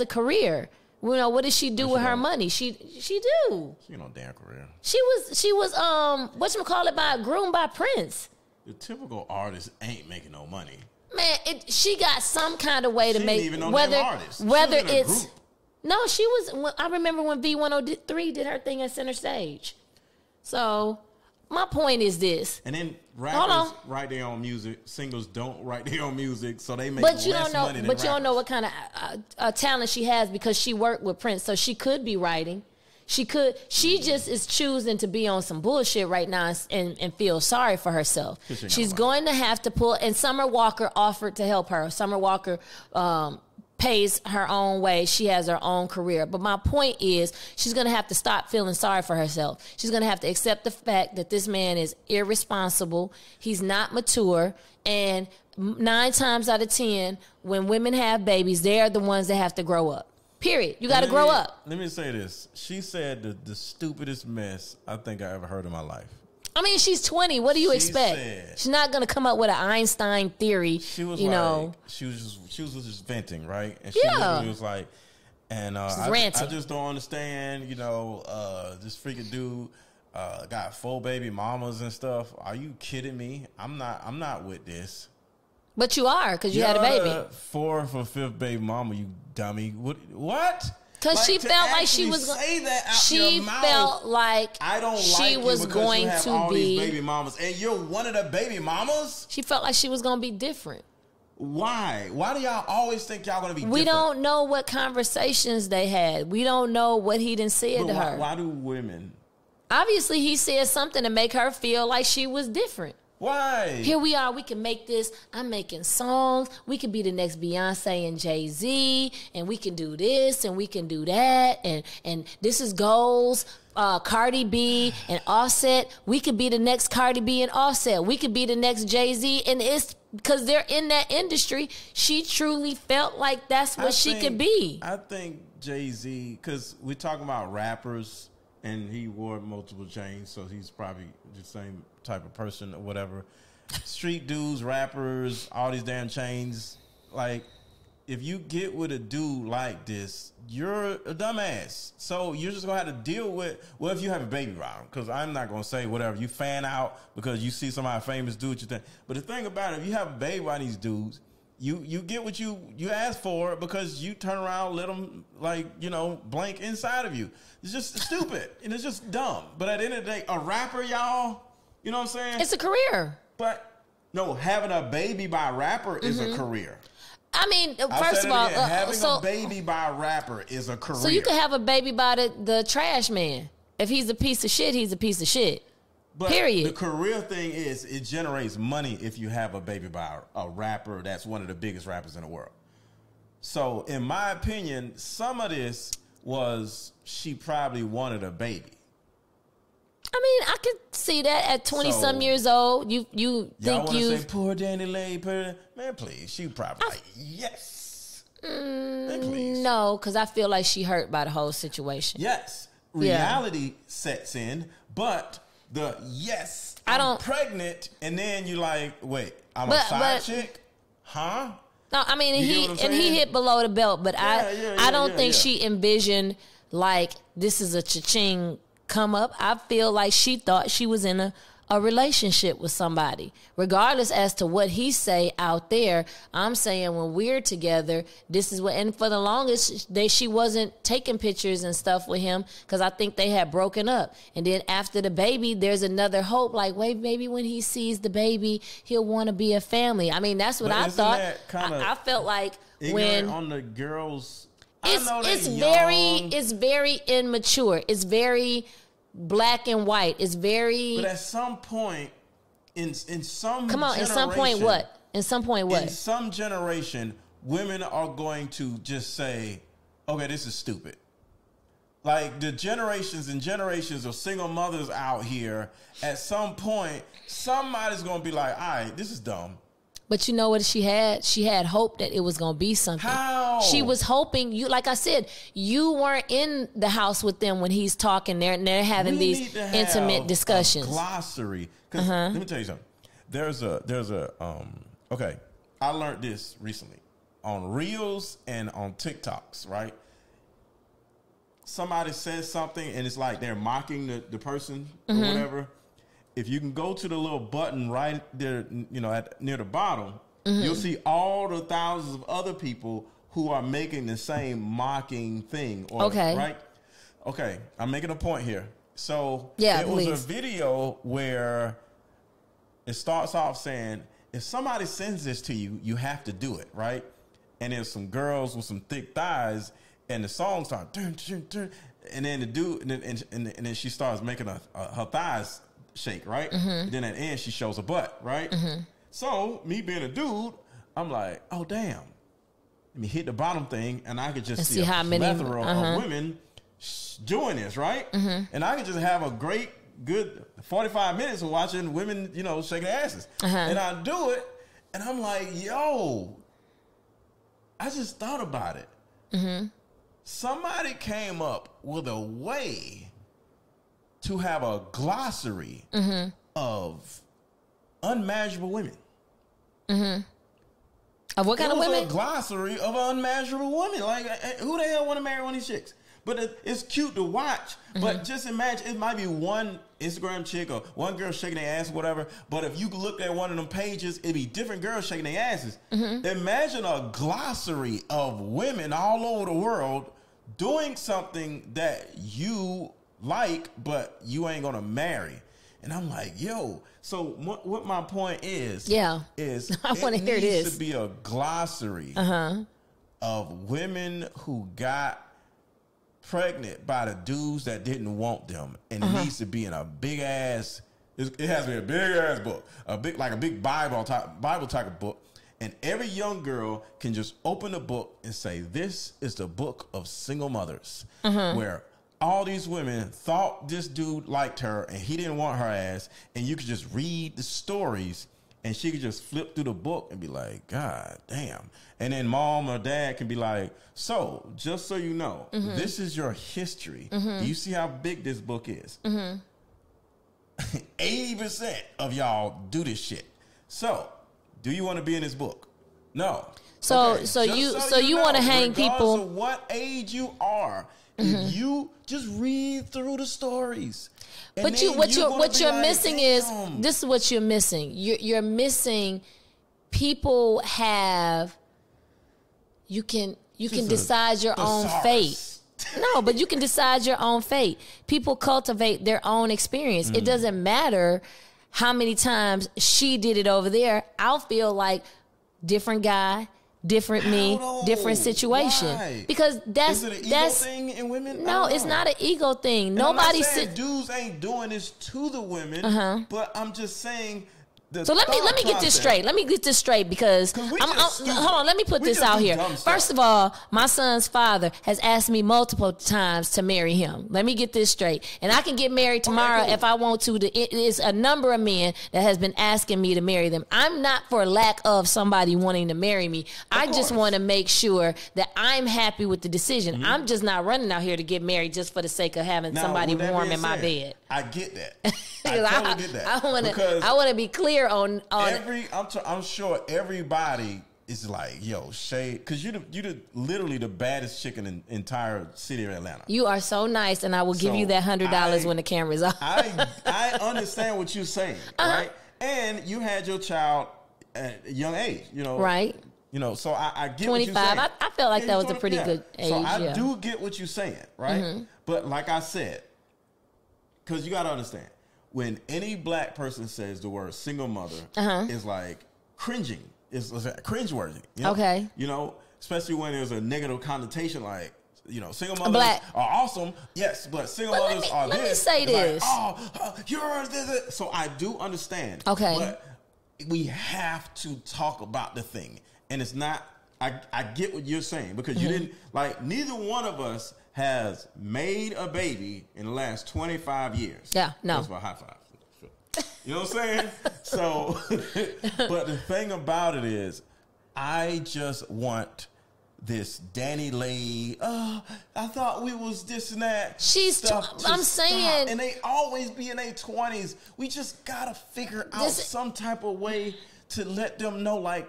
a career. You know, what does she do with her money? She do. She no damn career. She was groomed by Prince. The typical artist ain't making no money. Man, she got some kind of way to make, even know whether artist. Whether it's no, she was. I remember when V103 did her thing at Center Stage. So my point is this. And then rappers write their own music. Singles don't write their own music, so they make less money than But you don't know what kind of talent she has because she worked with Prince, so she could be writing. She just is choosing to be on some bullshit right now and feel sorry for herself. She's going to have to pull. And Summer Walker offered to help her. Summer Walker pays her own way. She has her own career. But my point is, she's going to have to stop feeling sorry for herself. She's going to have to accept the fact that this man is irresponsible. He's not mature. And 9 times out of 10, when women have babies, they are the ones that have to grow up. Period. You got to grow up. Let me say this. She said the stupidest mess I think I ever heard in my life. I mean, she's 20. What do you expect? She's not going to come up with an Einstein theory. She was she was just venting, right? And she was like, and I just don't understand, this freaking dude got 4 baby mamas and stuff. Are you kidding me? I'm not with this. But you are, because you had a baby. 4th or 5th baby mama, you dummy. What? Because she felt like she was going to say that out she your mouth. Felt like I don't she like was you because going you have to all be these baby mamas, and you're one of the baby mamas. She felt like she was going to be different. Why? Why do y'all always think y'all going to be different? We don't know what conversations they had. We don't know what he done said to her. Why do women? Obviously, he said something to make her feel like she was different. Why? Here we are. We can make this. I'm making songs. We could be the next Beyonce and Jay-Z, and we can do this and we can do that. And this is goals. Cardi B and Offset. We could be the next Cardi B and Offset. We could be the next Jay-Z. And it's because they're in that industry. She truly felt like that's what she could be. I think Jay-Z, because we're talking about rappers, and he wore multiple chains, so he's probably the same type of person or whatever. Street dudes, rappers, all these damn chains. Like, if you get with a dude like this, you're a dumbass. So you're just going to have to deal with, if you have a baby around, because I'm not going to say whatever. You fan out because you see somebody famous do what you think. But the thing about it, if you have a baby around these dudes, you get what you ask for because you turn around, let them, blank inside of you. It's just stupid, and it's just dumb. But at the end of the day, a rapper, y'all, you know what I'm saying? It's a career. But, no, having a baby by a rapper is a career. I mean, first of all, having a baby by a rapper is a career. So you can have a baby by the trash man. If he's a piece of shit, he's a piece of shit. But period. The career thing is it generates money if you have a baby by a rapper that's one of the biggest rappers in the world. So, in my opinion, some of this was she probably wanted a baby. I mean, I could see that at 20-some years old. You think you say poor DaniLeigh, man, please. She probably yes. Man, please. No, because I feel like she hurt by the whole situation. Yes, reality sets in, but I'm pregnant, and then you like, wait, I'm a side chick, huh? No, I mean, he hit below the belt, but I don't think she envisioned like this is a cha-ching come up. I feel like she thought she was in a relationship with somebody, regardless as to what he say out there. I'm saying when we're together, this is what, and for the longest she wasn't taking pictures and stuff with him because I think they had broken up. And then after the baby, there's another hope, like, wait, maybe when he sees the baby, he'll want to be a family. I mean, that's what I thought. I felt like when on the girls, it's very immature. It's very black and white. It's very. But at some point, in some generation, women are going to just say, "Okay, this is stupid." Like the generations and generations of single mothers out here, at some point, somebody's going to be like, "All right, this is dumb." But you know what she had? She had hope that it was going to be something. How? she was hoping you, like I said, you weren't in the house with them when he's talking there and they're having these intimate discussions. A glossary. Because let me tell you something. There's a okay. I learned this recently on Reels and on TikToks, right? Somebody says something and it's like they're mocking the person or whatever. If you can go to the little button right there, you know, near the bottom, you'll see all the thousands of other people who are making the same mocking thing. Or, right? Okay, I'm making a point here. So it was a video where it starts off saying, if somebody sends this to you, you have to do it, right? And there's some girls with some thick thighs, and the song starts, dun, dun, dun, and then the dude, and then she starts making her thighs shake, right? And then at the end, she shows a butt, right? So me being a dude, I'm like, oh damn, let me hit the bottom thing, and I could just see how many plethora of women doing this, right? And I could just have a good 45 minutes of watching women, you know, shaking their asses. And I do it, and I'm like, yo, I just thought about it. Somebody came up with a way to have a glossary of unmanageable women. Of what kind of women? A glossary of unmanageable women. Like, who the hell want to marry one of these chicks? But it's cute to watch. But just imagine, it might be one Instagram chick or one girl shaking their ass or whatever. But if you look at one of them pages, it'd be different girls shaking their asses. Imagine a glossary of women all over the world doing something that you like, but you ain't gonna marry. And I'm like, yo. So what my point is is I want to hear this. It needs to be a glossary of women who got pregnant by the dudes that didn't want them, and it needs to be in a big ass. It has to be a big ass book, a big Bible type of book, and every young girl can just open the book and say, "This is the book of single mothers," where all these women thought this dude liked her and he didn't want her ass, and you could just read the stories, and she could just flip through the book and be like, God damn. And then mom or dad can be like, so, just so you know, this is your history. Do you see how big this book is? 80% of y'all do this shit. So, do you want to be in this book? No. So you want to hang people. Regardless of what age you are, if you just read through the stories. But what you're missing is, this is what you're missing. You're missing, people have, you can decide your own fate. No, but you can decide your own fate. People cultivate their own experience. It doesn't matter how many times she did it over there. I'll feel like different guy, different me, different situation. Why? Because that's is it an ego thing in women? No, it's not an ego thing. And nobody said dudes ain't doing this to the women, but I'm just saying. So let me get this straight. Let me get this straight because hold on. Let me put this out here. First of all, my son's father has asked me multiple times to marry him. Let me get this straight, and I can get married tomorrow if I want to. It is a number of men that has been asking me to marry them. I'm not for lack of somebody wanting to marry me. I just want to make sure that I'm happy with the decision. I'm just not running out here to get married just for the sake of having somebody warm in my bed. I get that. I totally get that. I want to be clear on I'm sure everybody is like, yo, Shay, because you're literally the baddest chick in the entire city of Atlanta. You are so nice, and I will give you that $100 when the camera's off. I understand what you're saying, right? And you had your child at a young age, you know, right? You know, so I get 25. What you're saying. I felt like that was a pretty good age. So I do get what you're saying, right? But like I said, because you got to understand, when any black person says the word single mother, it's like cringing. It's cringeworthy. You know? Okay. You know, especially when there's a negative connotation, like, you know, single mothers are awesome. Yes, but single mothers are this. Let me say this. Like, you're this. So I do understand. Okay. But we have to talk about the thing. And it's not, I get what you're saying, because you didn't, like, neither one of us has made a baby in the last 25 years. Yeah, no. That's my high five. You know what I'm saying? So, but the thing about it is, I just want this DaniLeigh, I thought we was this and that. I'm saying. And they always be in their 20s. We just got to figure out some type of way to let them know, like,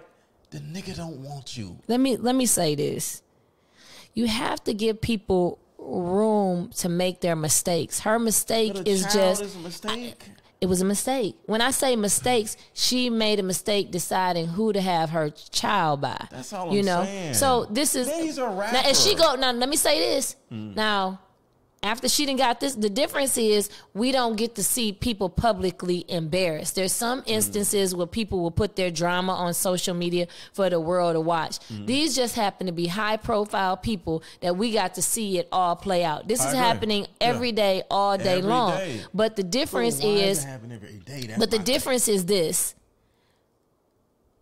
the nigga don't want you. Let me say this. You have to give people room to make their mistakes. Her mistake is just... Is a mistake? It was a mistake. When I say mistakes, she made a mistake deciding who to have her child by. That's all I'm saying. So this is... He's a rapper. Now, if she go... Now, let me say this. Now, after she done got this, the difference is we don't get to see people publicly embarrassed. There's some instances where people will put their drama on social media for the world to watch. These just happen to be high-profile people that we got to see it all play out. This is happening every day, all day long. Day. But the difference is... But the difference is this.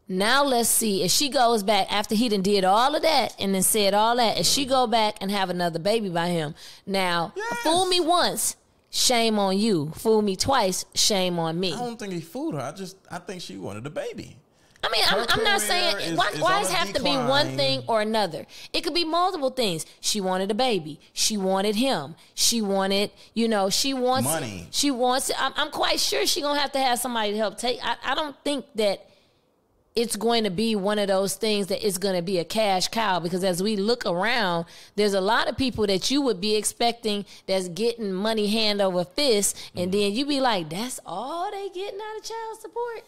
Now let's see if she goes back after he done did all of that and then said all that. If she go back and have another baby by him, now fool me once, shame on you. Fool me twice, shame on me. I don't think he fooled her. I think she wanted a baby. I mean, I'm not saying why does it have to be one thing or another? It could be multiple things. She wanted a baby. She wanted him. She wanted, she wants money. She wants. I'm quite sure she's gonna have to have somebody to help take. I don't think that it's going to be one of those things that it's going to be a cash cow, because as we look around, there's a lot of people that you would be expecting that's getting money hand over fist, and then you be like, that's all they getting out of child support?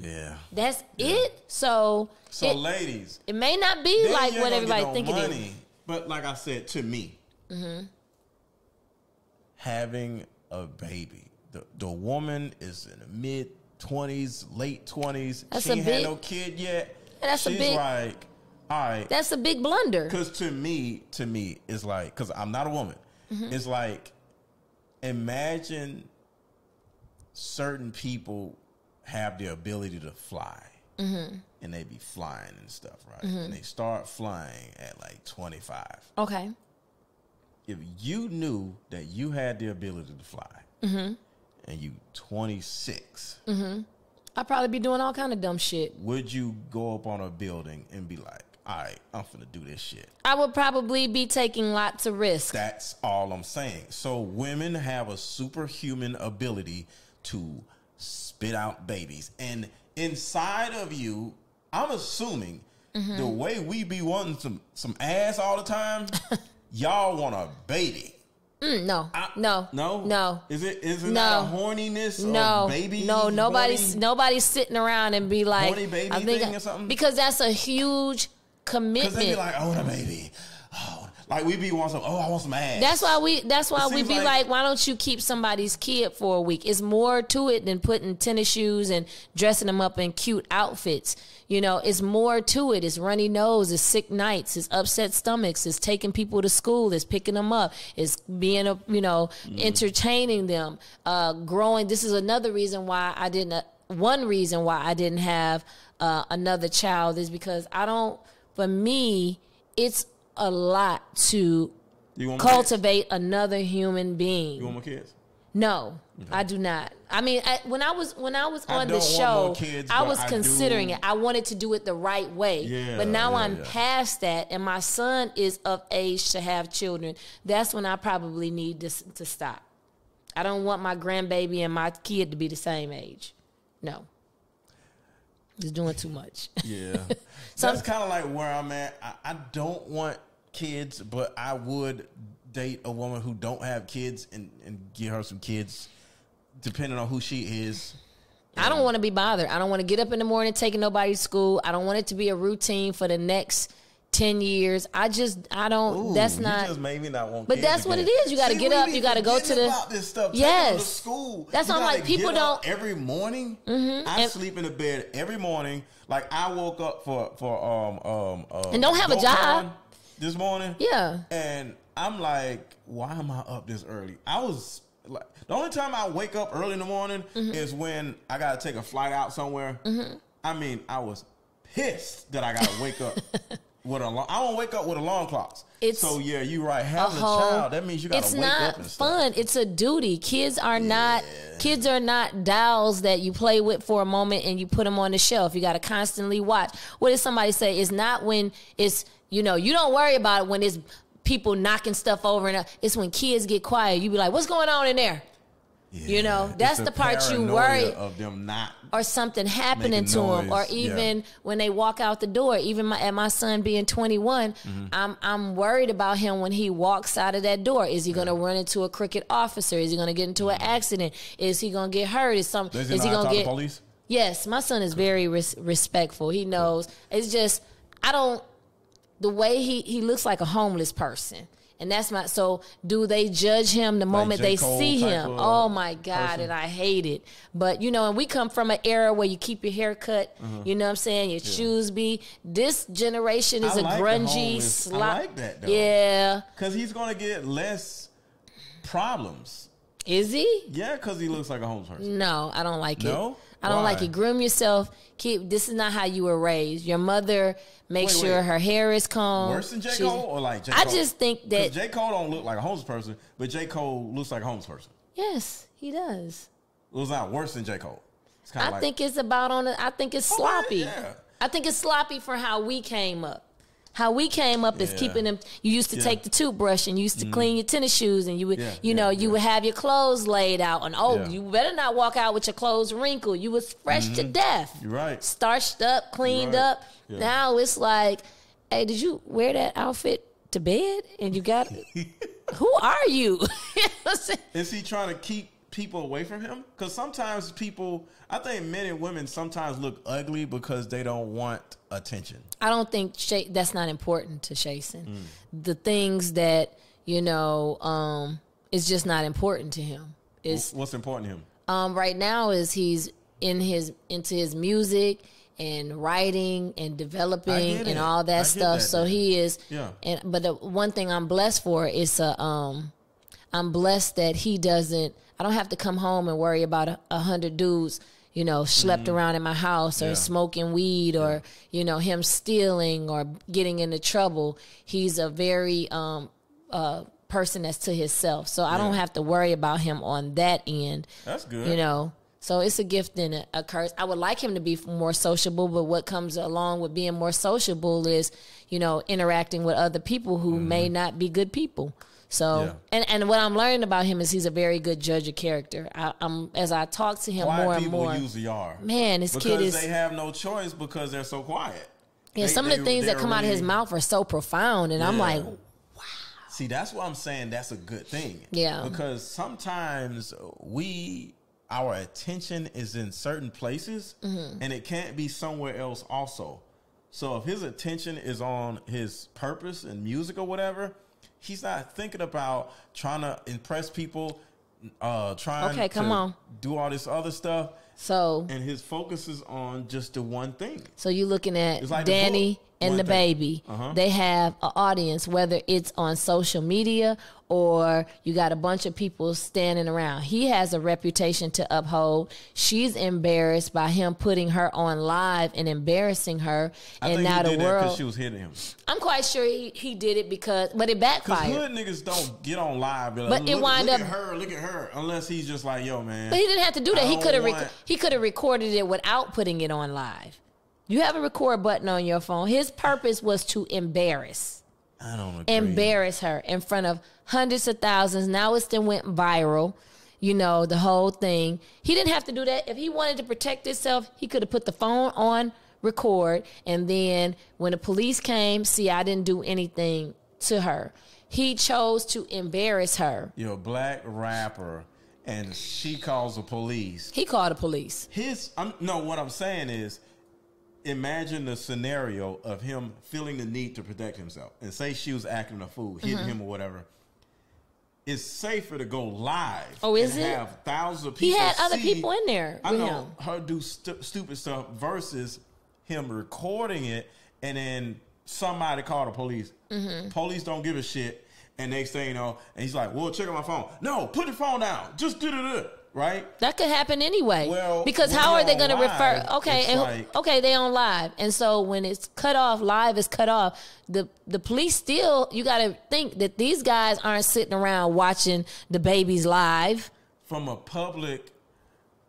Yeah. That's it? So ladies. It may not be like what everybody think it is. But like I said, to me, having a baby, the woman is in the mid-20s, late 20s. She ain't had no kid yet. She's like, all right. That's a big blunder. Because to me, it's like, because I'm not a woman. It's like, imagine certain people have the ability to fly. And they be flying and stuff, right? And they start flying at like 25. Okay. If you knew that you had the ability to fly, and you 26, I'd probably be doing all kind of dumb shit. Would you go up on a building and be like, all right, I'm finna do this shit? I would probably be taking lots of risks. That's all I'm saying. So women have a superhuman ability to spit out babies. And inside of you, I'm assuming the way we be wanting some ass all the time, y'all want a baby. No. Is it not a horniness of baby? No, nobody's sitting around and be like, horny baby thing or something? Because that's a huge commitment. Because they be like, I want a baby. Oh, like we be want some. Oh, I want some ass. That's why we be like, why don't you keep somebody's kid for a week? It's more to it than putting tennis shoes and dressing them up in cute outfits. It's more to it. It's runny nose. It's sick nights. It's upset stomachs. It's taking people to school. It's picking them up. It's being entertaining them. Growing. This is another reason why I didn't. One reason why I didn't have another child is because for me, it's a lot to cultivate another human being. You want more kids? No, okay. I do not. I mean, when I was on the show, I was considering it. I wanted to do it the right way. But now I'm past that, and my son is of age to have children. That's when I probably need to stop. I don't want my grandbaby and my kid to be the same age. No. It's doing too much. Yeah. So that's kind of like where I'm at. I don't want kids, but I would date a woman who don't have kids and give her some kids, depending on who she is. I don't want to be bothered. I don't want to get up in the morning taking nobody to school. I don't want it to be a routine for the next 10 years. I don't. Ooh, that's you not. just made me not want. But that's what it is. You got to get up. You got to go to the. About this stuff. Yes. To school. That's why I'm like, people don't. Every morning, I sleep in the bed every morning. Like I woke up for and don't have a job this morning. Yeah. And I'm like, why am I up this early? I was like, the only time I wake up early in the morning is when I got to take a flight out somewhere. I mean, I was pissed that I got to wake up I don't wake up with alarm clocks. So yeah, you're right. Having a child, that means you got to wake up and stuff. It's not fun. It's a duty. Kids are not dolls that you play with for a moment and you put them on the shelf. You got to constantly watch. What did somebody say? It's not when it's, you don't worry about it when it's people knocking stuff over, and it's when kids get quiet. You be like, what's going on in there? Yeah, that's the part you worry of them not, or something happening to them, or even when they walk out the door. Even my son being 21, I'm worried about him when he walks out of that door. Is he going to run into a crooked officer? Is he going to get into an accident? Is he going to get hurt? Is he going to get police? Yes, my son is very respectful. He knows. It's just the way he looks like a homeless person. And that's so do they judge him the moment they see him? Oh my God, person. And I hate it. But and we come from an era where you keep your hair cut, you know what I'm saying? Your shoes be. This generation is grungy slop. I like that though. Yeah. Because he's gonna get less problems. Is he? Yeah, because he looks like a homeless person. No, I don't like it. No? I don't like it. Groom yourself. This is not how you were raised. Your mother makes sure her hair is combed. Worse than J. Cole or like J. Cole? I just think that J. Cole don't look like a homeless person, but J. Cole looks like a homeless person. Yes, he does. It was not worse than J. Cole. I think it's about I think it's sloppy. Yeah. I think it's sloppy for how we came up. How we came up is keeping them. You used to take the toothbrush and you used to clean your tennis shoes, and you would, you would have your clothes laid out. And you better not walk out with your clothes wrinkled. You was fresh to death. You're right. Starched up, cleaned up. Yeah. Now it's like, hey, did you wear that outfit to bed? And you got who are you? Is he trying to keep people away from him? Because sometimes I think men and women sometimes look ugly because they don't want attention. I don't think that's not important to Shason. The things that, is just not important to him. What's important to him? Right now is he's into his music and writing and developing and all that stuff. So he is. Yeah. But the one thing I'm blessed for is I'm blessed that he doesn't. I don't have to come home and worry about 100 dudes, slept around in my house or smoking weed or, him stealing or getting into trouble. He's a very person that's to himself. So I don't have to worry about him on that end. That's good. So it's a gift and a curse. I would like him to be more sociable, but what comes along with being more sociable is, interacting with other people who may not be good people. So, and what I'm learning about him is he's a very good judge of character. As I talk to him more and more. People usually are. Man, this kid is. Because they have no choice because they're so quiet. Yeah, some of the things that come out of his mouth are so profound, and I'm like, wow. See, that's what I'm saying. That's a good thing. Yeah. Because sometimes our attention is in certain places, and it can't be somewhere else also. So if his attention is on his purpose and music or whatever, he's not thinking about trying to impress people, trying to do all this other stuff. So, and his focus is on just the one thing. So you're looking at like Danny and Dababy. They have an audience, whether it's on social media or you got a bunch of people standing around. He has a reputation to uphold. She's embarrassed by him putting her on live and embarrassing her. I think now he did the world. Because she was hitting him. I'm quite sure he did it but it backfired. Because hood niggas don't get on live. But it wind up. Look at her. Unless he's just like, yo, man. But he didn't have to do that. He could have recorded it without putting it on live. You have a record button on your phone. His purpose was to embarrass. I don't agree. Embarrass her in front of hundreds of thousands. Now it's then went viral. The whole thing. He didn't have to do that. If he wanted to protect himself, he could have put the phone on record. And then when the police came, I didn't do anything to her. He chose to embarrass her. You're a black rapper, and she calls the police. He called the police. What I'm saying is, imagine the scenario of him feeling the need to protect himself. And say she was acting a fool, hitting him or whatever. It's safer to go live. Oh, is and it? Have thousands of people. He had other people in there. I know her do stupid stuff versus him recording it and then somebody call the police. Police don't give a shit. And next thing you know, and he's like, well, check out my phone. No, put the phone down. Just do it. right? That could happen anyway. Well, because how are they going to refer? Okay, okay, they on live, and so when it's cut off, live is cut off. The police still, you got to think that these guys aren't sitting around watching the babies live. From a public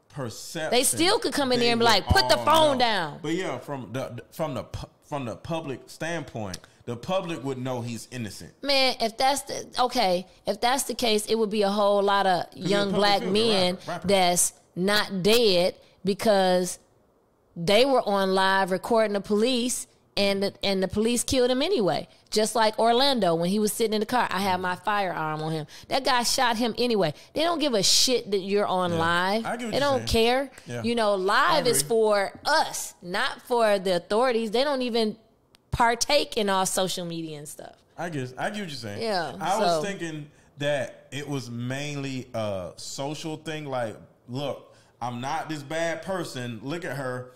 perception, they still could come in there and be like, "Put the phone down." But yeah, from the public standpoint, the public would know he's innocent. Man, if that's the case, it would be a whole lot of young black men that's not dead because they were on live recording the police, and the police killed him anyway. Just like Orlando, when he was sitting in the car, I had my firearm on him. That guy shot him anyway. They don't give a shit that you're on live. They don't care. Yeah. You know, live is for us, not for the authorities. They don't even partake in all social media and stuff. I get what you're saying. Yeah. I was thinking that it was mainly a social thing. Like, look, I'm not this bad person. Look at her.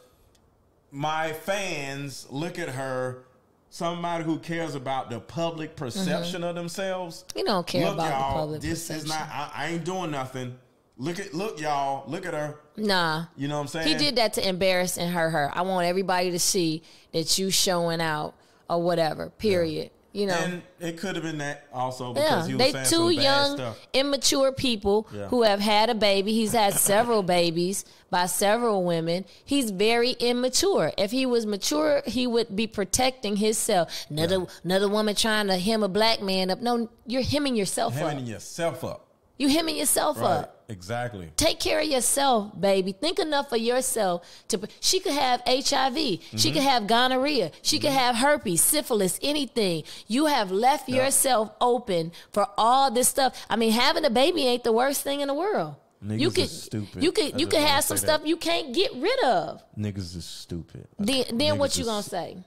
My fans, look at her. Somebody who cares about the public perception of themselves. We don't care about the public this perception. Is not. I ain't doing nothing. Look, y'all. Look at her. Nah. You know what I'm saying? He did that to embarrass and hurt her. I want everybody to see that you showing out or whatever. Period. Yeah. You know, and it could have been that also because he was saying two some bad young, stuff. Immature people who have had a baby. He's had several babies by several women. He's very immature. If he was mature, he would be protecting himself. Another woman trying to hem a black man up. No, you're hemming yourself up. Hemming yourself up. You hemming yourself up. Exactly. Take care of yourself, baby. Think enough of yourself to. She could have HIV. She could have gonorrhea. She could have herpes, syphilis, anything. You have left yourself open for all this stuff. I mean, having a baby ain't the worst thing in the world. Niggas is stupid. You could have some stuff you can't get rid of. Niggas is stupid. Then what you gonna say?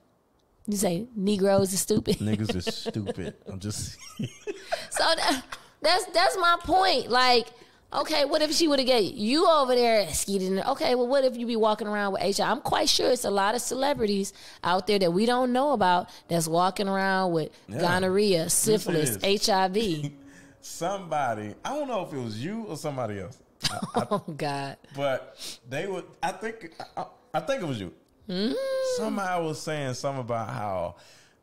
You say Negroes is stupid. Niggas is stupid. I'm just. So that's my point. Like. Okay, what if she would have gave you over there skeeting? Okay, well, what if you be walking around with HIV? I'm quite sure it's a lot of celebrities out there that we don't know about that's walking around with gonorrhea, syphilis, HIV. Somebody, I don't know if it was you or somebody else. Oh God! But they would. I think it was you. Somebody was saying something about how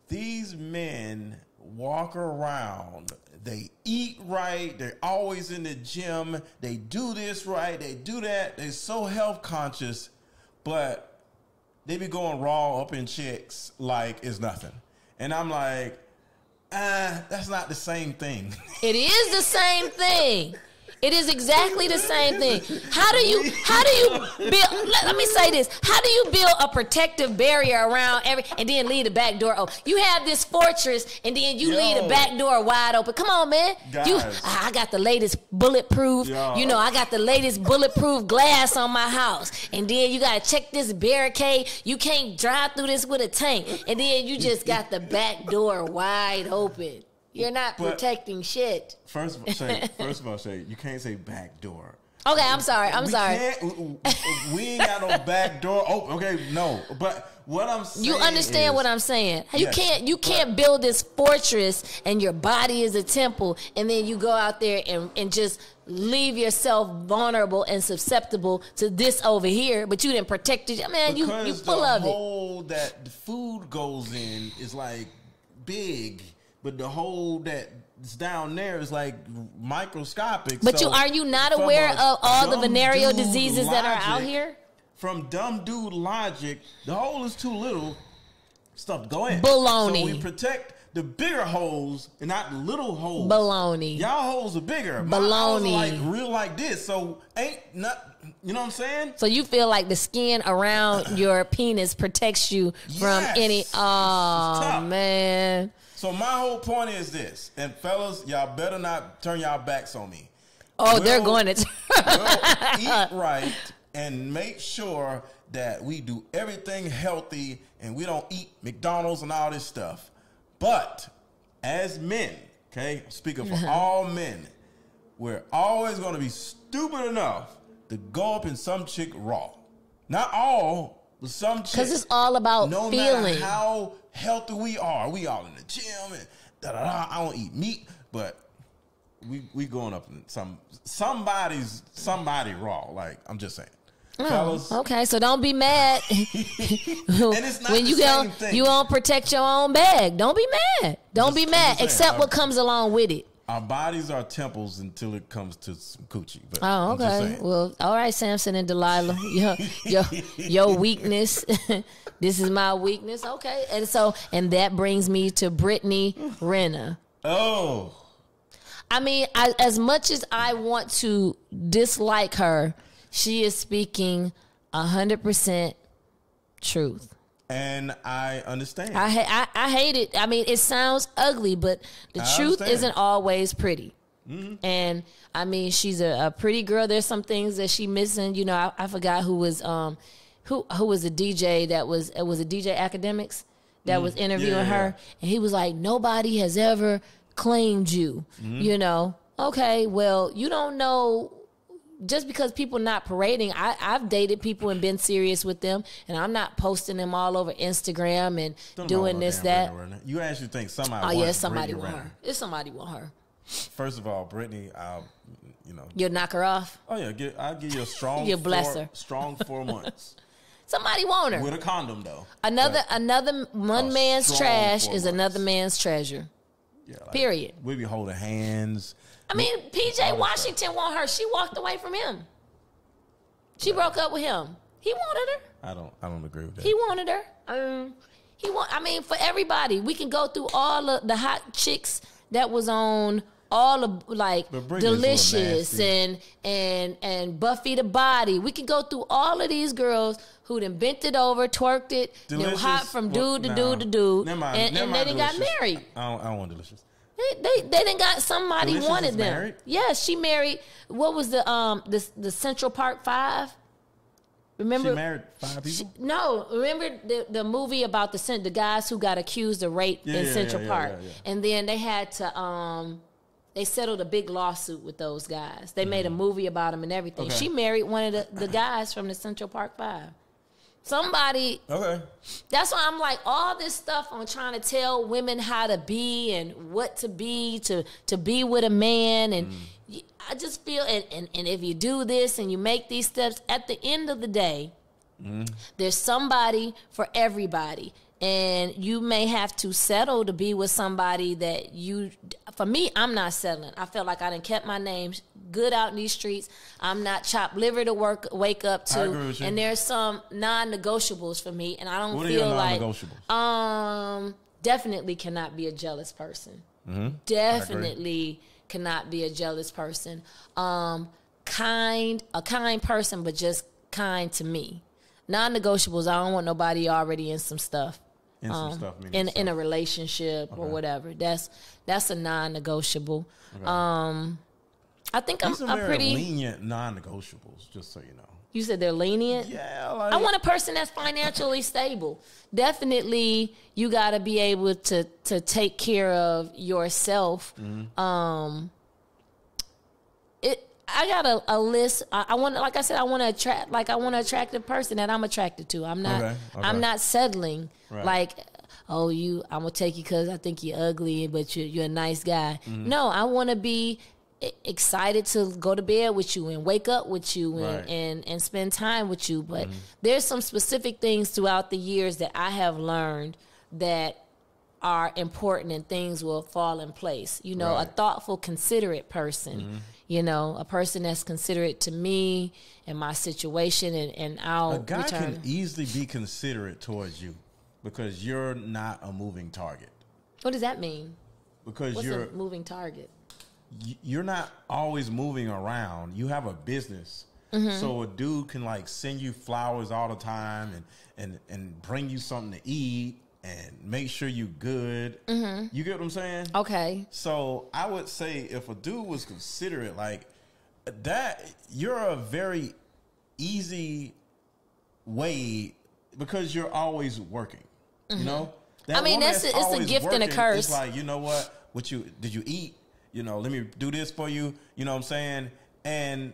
these men walk around. They eat right. They're always in the gym. They do this right. They do that. They're so health conscious, but they be going raw up in chicks like it's nothing. And I'm like, that's not the same thing. It is the same thing. It is exactly the same thing. How do you build, let me say this. How do you build a protective barrier around and then leave the back door open? You have this fortress and then you leave the back door wide open. Come on, man. I got the latest bulletproof, I got the latest bulletproof glass on my house. And then you got to check this barricade. You can't drive through this with a tank. And then you just got the back door wide open. You're not protecting shit. First of all, Shay, you can't say back door. Okay, I'm sorry. We ain't got no back door. Oh, okay, no. But what I'm saying, you understand what I'm saying? You can't build this fortress and your body is a temple, and then you go out there and just leave yourself vulnerable and susceptible to this over here, but you didn't protect it. Man, you full of it. The hole that the food goes in is like big. But the hole that's down there is like microscopic. But are you not aware of all the venereal diseases that are out here? From dumb dude logic, the hole is too little. Stuff go in. Baloney. So we protect the bigger holes and not the little holes. Baloney. Y'all holes are bigger. Baloney. My holes are like real like this. So ain't not. You know what I'm saying? So you feel like the skin around your penis protects you from any. Oh man. So my whole point is this, and fellas, y'all better not turn y'all backs on me. Oh, they're going to eat right and make sure that we do everything healthy and we don't eat McDonald's and all this stuff. But as men, okay, speaking for all men, we're always going to be stupid enough to go up in some chick raw. Not all, but some chick. Because it's all about no feeling. Matter how healthy we are in the gym and I don't eat meat, but we going up in somebody raw. Like, I'm just saying. Oh, Fellas. okay, so don't be mad And it's not when the you same thing. you don't protect your own bag. Don't be mad. Don't be mad. saying, Accept what comes along with it. Our bodies are temples until it comes to some coochie. But Oh, I'm just okay. saying. Well, all right, Samson and Delilah, your weakness. This is my weakness. Okay, and that brings me to Brittany Renner. Oh, I mean, as much as I want to dislike her, she is speaking 100% truth. and I understand. I hate it. I mean, it sounds ugly, but the truth understand. isn't always pretty. Mm-hmm. And I mean, she's a pretty girl. There's some things that she missing. You know, I forgot who was the DJ that was it was a DJ Academics that was interviewing her, and he was like, nobody has ever claimed you. Mm-hmm. You know, okay, well, you don't know. Just because people not parading, I've dated people and been serious with them, and I'm not posting them all over Instagram and doing this, that. You actually think somebody? Oh, wants somebody Brittany want Renner. her. If somebody want her. First of all, Brittany, You'll knock her off. Oh yeah, I'll give you a strong. You bless her. Strong 4 months. Somebody want her With a condom though. Another one man's trash 4 is months. another man's treasure. Yeah, like, Period. We be holding hands. I mean, PJ Washington want her. She walked away from him. She broke up with him. He wanted her. I don't agree with that. He wanted her. I mean, for everybody, we can go through all of the hot chicks that was on all of like Delicious and Buffy the Body. We can go through all of these girls who done bent it over, twerked it, they were hot from dude to dude to dude, and they done got married. I don't want Delicious. They done got somebody Delicious wanted is them. married? Yes, she married. What was the Central Park 5? Remember? She married 5 people? No, remember the movie about the guys who got accused of rape in Central Park, and then they had to they settled a big lawsuit with those guys. They made a movie about them and everything. Okay. She married one of the guys from the Central Park 5. Somebody. Okay. That's why I'm like, all this stuff on trying to tell women how to be and what to be to be with a man, and I just feel and if you do this and you make these steps, at the end of the day, there's somebody for everybody. And you may have to settle to be with somebody that you. For me, I'm not settling. I feel like I done kept my name good out in these streets. I'm not chopped liver to wake up to. I agree with you. And there's some non-negotiables for me, and I don't What are feel your like non-negotiables? Definitely cannot be a jealous person. Definitely cannot be a jealous person. A kind person, but just kind to me. Non-negotiables. I don't want nobody already in some stuff. In a relationship or whatever. That's a non-negotiable. Okay. I think I'm pretty lenient non-negotiables. Just so you know. You said they're lenient? Yeah. I want a person that's financially stable. Definitely, you got to be able to take care of yourself. I got a list. I want, like I said, I want to attract. Like I want an attractive person that I'm attracted to. I'm not. Okay. I'm not settling. Right. Like, oh, I'm gonna take you because I think you're ugly, but you're a nice guy. No, I want to be excited to go to bed with you and wake up with you and spend time with you. But there's some specific things throughout the years that I have learned that are important, and things will fall in place. You know, a thoughtful, considerate person. You know, a person that's considerate to me and my situation, and I'll a guy return. Can easily be considerate towards you because you're not a moving target. What does that mean? Because what's a moving target? You're not always moving around. You have a business. So a dude can like send you flowers all the time and bring you something to eat and make sure you good. You get what I'm saying? Okay. So I would say if a dude was considerate like that, you're a very easy way because you're always working. You know? That I mean, it's a gift and a curse. It's like, you know what? Did you eat? You know, let me do this for you. You know what I'm saying? And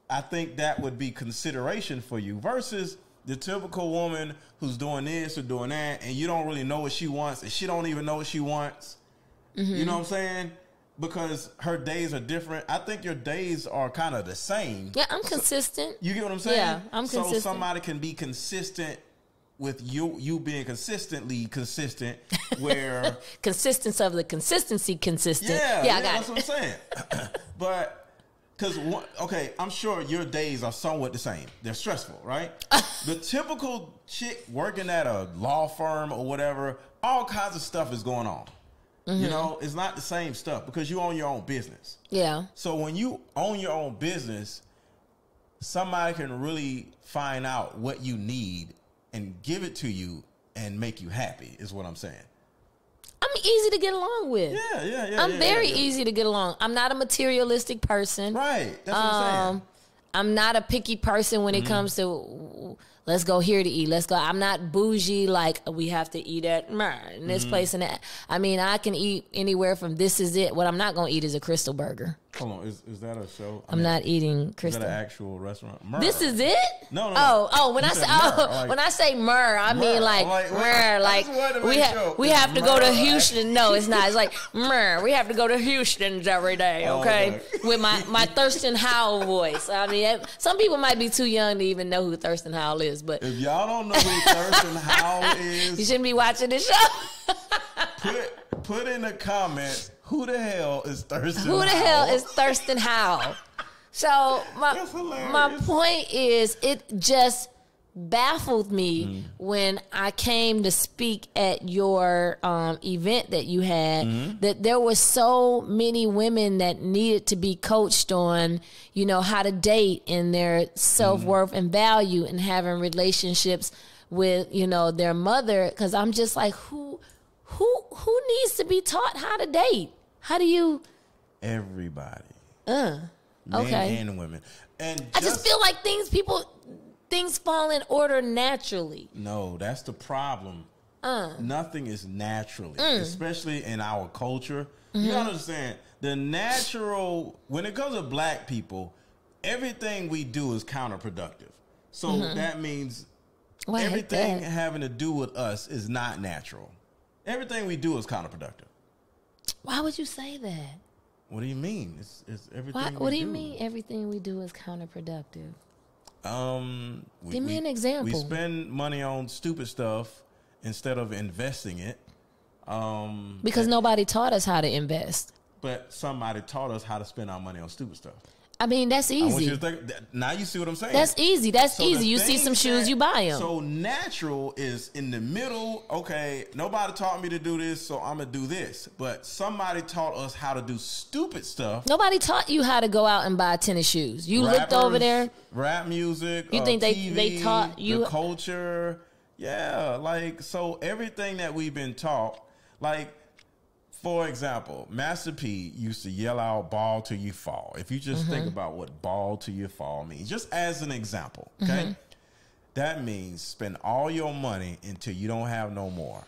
I think that would be consideration for you versus the typical woman who's doing this or doing that, and you don't really know what she wants, and she don't even know what she wants. You know what I'm saying? because her days are different. I think your days are kind of the same. Yeah, I'm consistent. You get what I'm saying? Yeah, I'm consistent. So somebody can be consistent with you being consistently consistent, where consistency of the consistency consistent. Yeah, I got that's what I'm saying. But because okay, I'm sure your days are somewhat the same. They're stressful, right? The typical chick working at a law firm or whatever, all kinds of stuff is going on. Mm-hmm. You know, it's not the same stuff because you own your own business. Yeah. So when you own your own business, somebody can really find out what you need and give it to you and make you happy, is what I'm saying. I'm easy to get along with. Yeah. I'm very easy to get along. I'm not a materialistic person. Right. That's what I'm saying. I'm not a picky person when it comes to let's go here to eat. Let's go. I'm not bougie like we have to eat at in this place and that. I mean, I can eat anywhere from This Is It. What I'm not going to eat is a Crystal Burger. Hold on, is that a show? I'm not eating Crystal. Is that an actual restaurant? Myrrh. This Is It? No. When I say myrrh, I mean like myrrh. Like we have to go to Houston. No, it's not. It's like myrrh. We have to go to Houston's every day. Okay, with my Thurston Howell voice. I mean, some people might be too young to even know who Thurston Howell is. But if y'all don't know who Thurston Howell is, you shouldn't be watching this show. Put in the comments. Who the hell is Thurston Howell? Who the hell is Thurston Howell? So my point is, it just baffled me when I came to speak at your event that you had, that there were so many women that needed to be coached on, you know, how to date and their self-worth and value and having relationships with, you know, their mother. Because I'm just like, who needs to be taught how to date? How do you? Everybody. Okay. Men and women. And I just feel like things fall in order naturally. No, that's the problem. Nothing is naturally, especially in our culture. You gotta understand, the natural, when it comes to black people, everything we do is counterproductive. So that means everything having to do with us is not natural. Everything we do is counterproductive. Why would you say that? What do you mean? It's everything. What do you mean everything we do is counterproductive? Give me an example. We spend money on stupid stuff instead of investing it. Because nobody taught us how to invest. But somebody taught us how to spend our money on stupid stuff. I mean, that's easy. I want you to think, now you see what I'm saying. That's easy. You see some shoes, you buy them. So natural is in the middle. Okay, nobody taught me to do this, so I'm going to do this. But somebody taught us how to do stupid stuff. Nobody taught you how to go out and buy tennis shoes. You looked over there. Rap music. You think TV, they taught you? The culture. Yeah, like, so everything that we've been taught, like, for example, Master P used to yell out "ball till you fall." If you just think about what "ball till you fall" means, just as an example, okay, that means spend all your money until you don't have no more.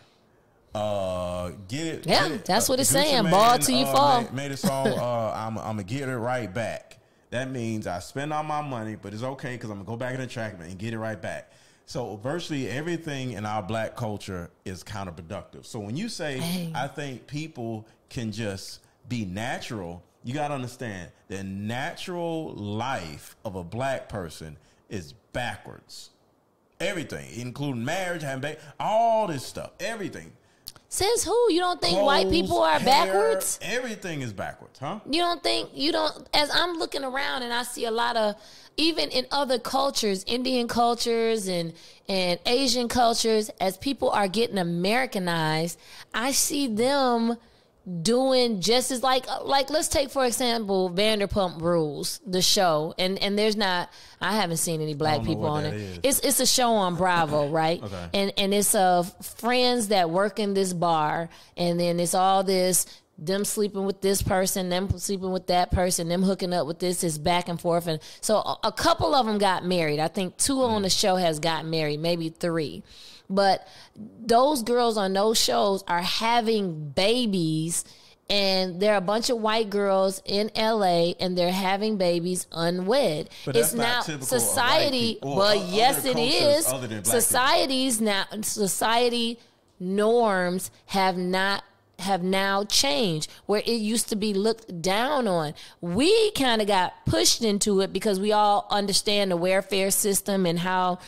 Get it? Yeah, that's what it's saying. Ball till you fall. Made a song. I'm gonna get it right back. That means I spend all my money, but it's okay because I'm gonna go back in the track and get it right back. So virtually everything in our black culture is counterproductive. So when you say, I think people can just be natural, you got to understand the natural life of a black person is backwards. Everything, including marriage, having baby, all this stuff, everything. Says who? You don't think white people are backwards? Everything is backwards, huh? As I'm looking around and I see a lot of, even in other cultures, Indian cultures and Asian cultures, as people are getting Americanized, I see them doing just as like let's take for example Vanderpump Rules, the show, and there's not, I haven't seen any black people on it. It's a show on Bravo, right? Okay. And it's friends that work in this bar, and then it's all this, them sleeping with this person, them sleeping with that person, them hooking up with this, is back and forth. And so a couple of them got married. I think 2 on the show has gotten married, maybe 3. But those girls on those shows are having babies, and there are a bunch of white girls in LA and they're having babies unwed. But it's now society. Well, yes, it is. Society norms have not have now changed, where it used to be looked down on. We kind of got pushed into it because we all understand the welfare system and how,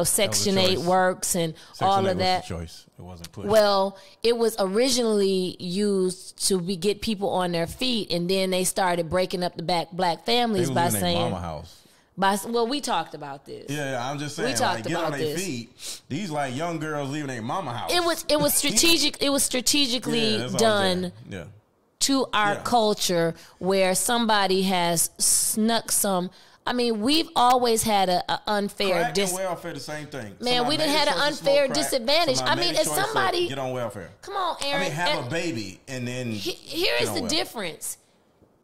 Section 8 works and Section all 8 of that. was the choice. It wasn't pushed. Well, it was originally used to get people on their feet, and then they started breaking up the black families by saying, mama house. Well, we talked about this. Yeah, I'm just saying. We talked get about on their this. feet. These like young girls leaving their mama house. It was strategic. It was strategically that's all I'm done saying. to our culture, where somebody has snuck some. I mean, we've always had an unfair. Crack and welfare, the same thing. Man, Somebody we didn't made a have an choice to smoke unfair crack. disadvantage. I mean, Made a if choice to somebody get on welfare. Come on, Aaron. I mean, have a baby and then. Here is the welfare. difference.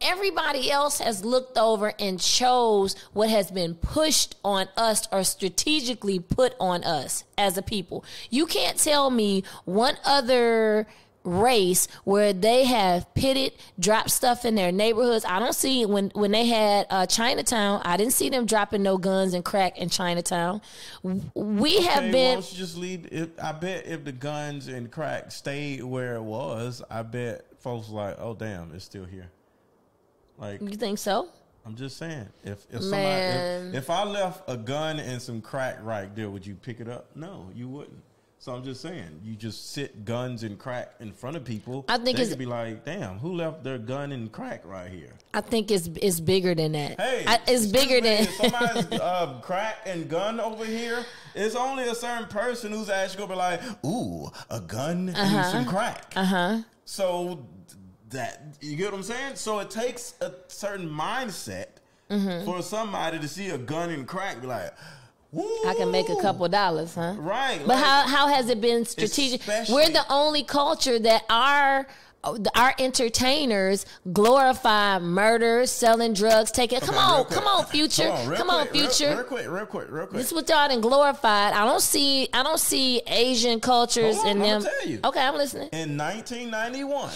Everybody else has looked over and chose what has been pushed on us or strategically put on us as a people. You can't tell me one other race where they have pitted, dropped stuff in their neighborhoods. I don't see when they had Chinatown. I didn't see them dropping no guns and crack in Chinatown. We have been. Why don't you just leave? I bet if the guns and crack stayed where it was, I bet folks like, oh damn, it's still here. Like, You think so? I'm just saying, if somebody, if I left a gun and some crack right there, would you pick it up? No, you wouldn't. So I'm just saying, you just sit guns and crack in front of people. I think they it's could be like, damn, who left their gun and crack right here? I think it's bigger than that. Hey, it's bigger than somebody's crack and gun over here. It's only a certain person who's actually gonna be like, ooh, a gun and some crack. So that, you get what I'm saying? So it takes a certain mindset for somebody to see a gun and crack, be like, woo, I can make a couple $, huh? right? But how has it been strategic? Especially- We're the only culture that our entertainers glorify murder, selling drugs, taking. Come on, Future. Come on, Future. Real quick. This is what y'all done glorified. I don't see Asian cultures Hold on, in them. I'm gonna tell you. Okay, I'm listening. In 1991,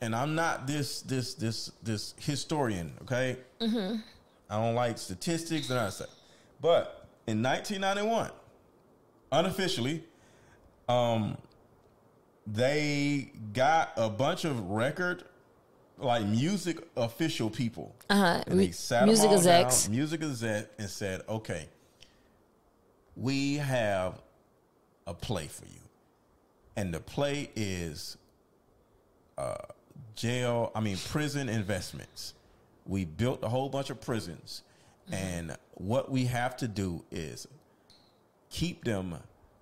and I'm not this historian, okay? I don't like statistics and I say, but in 1991, unofficially, they got a bunch of music official people, and they sat Music them all execs. down, music exec, and said, "Okay, we have a play for you, and the play is prison investments. We built a whole bunch of prisons." And what we have to do is keep them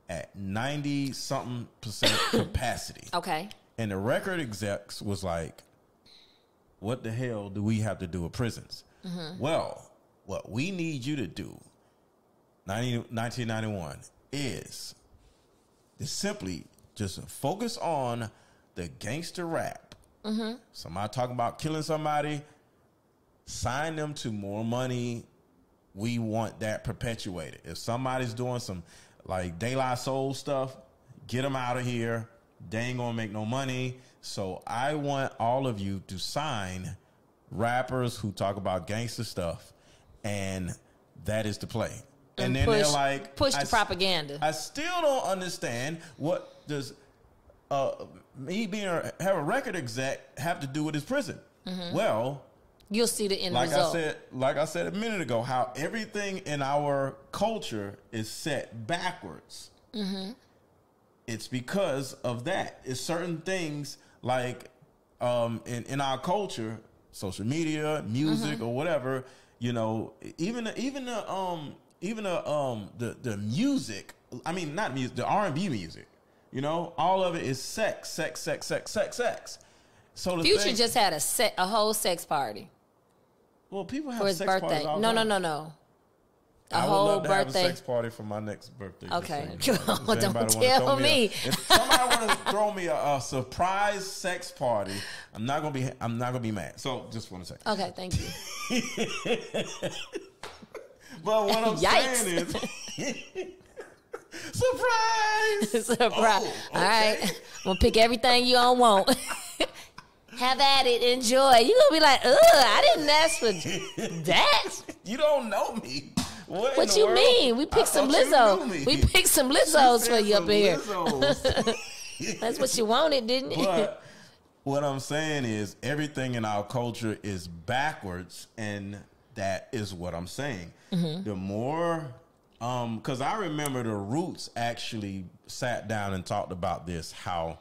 at 90-something% capacity. Okay. And the record execs was like, what the hell do we have to do with prisons? Well, what we need you to do, 1991, is to simply just focus on the gangster rap. Somebody talking about killing somebody, sign them to more money. We want that perpetuated. If somebody's doing some like De La Soul stuff, get them out of here. They ain't gonna make no money. So I want all of you to sign rappers who talk about gangster stuff, and that is the play. And then they're like, push the propaganda. I still don't understand what does me have a record exec have to do with his prison. Well, you'll see the end result. Like I said a minute ago, how everything in our culture is set backwards. It's because of that. It's certain things like in our culture, social media, music, or whatever. You know, even the music. I mean, not music. The R&B music. You know, all of it is sex. So the Future just had a whole sex party. Well, people have for his sex birthday. parties all the time. No. I would love to have a sex party for my next birthday. Okay. Don't tell me. If somebody want to throw me a surprise sex party, I'm not gonna be mad. So just want to say. Okay, thank you. But what I'm saying is, surprise. Surprise. Oh, okay. All right. I'm gonna pick everything you don't want. Have at it. Enjoy. You gonna be like, ugh, I didn't ask for that. You don't know me. What you mean? We picked some Lizzo. We picked some Lizzos for you up here. That's what you wanted, didn't you? What I'm saying is everything in our culture is backwards, and that is what I'm saying. The more, because I remember the Roots actually sat down and talked about this, how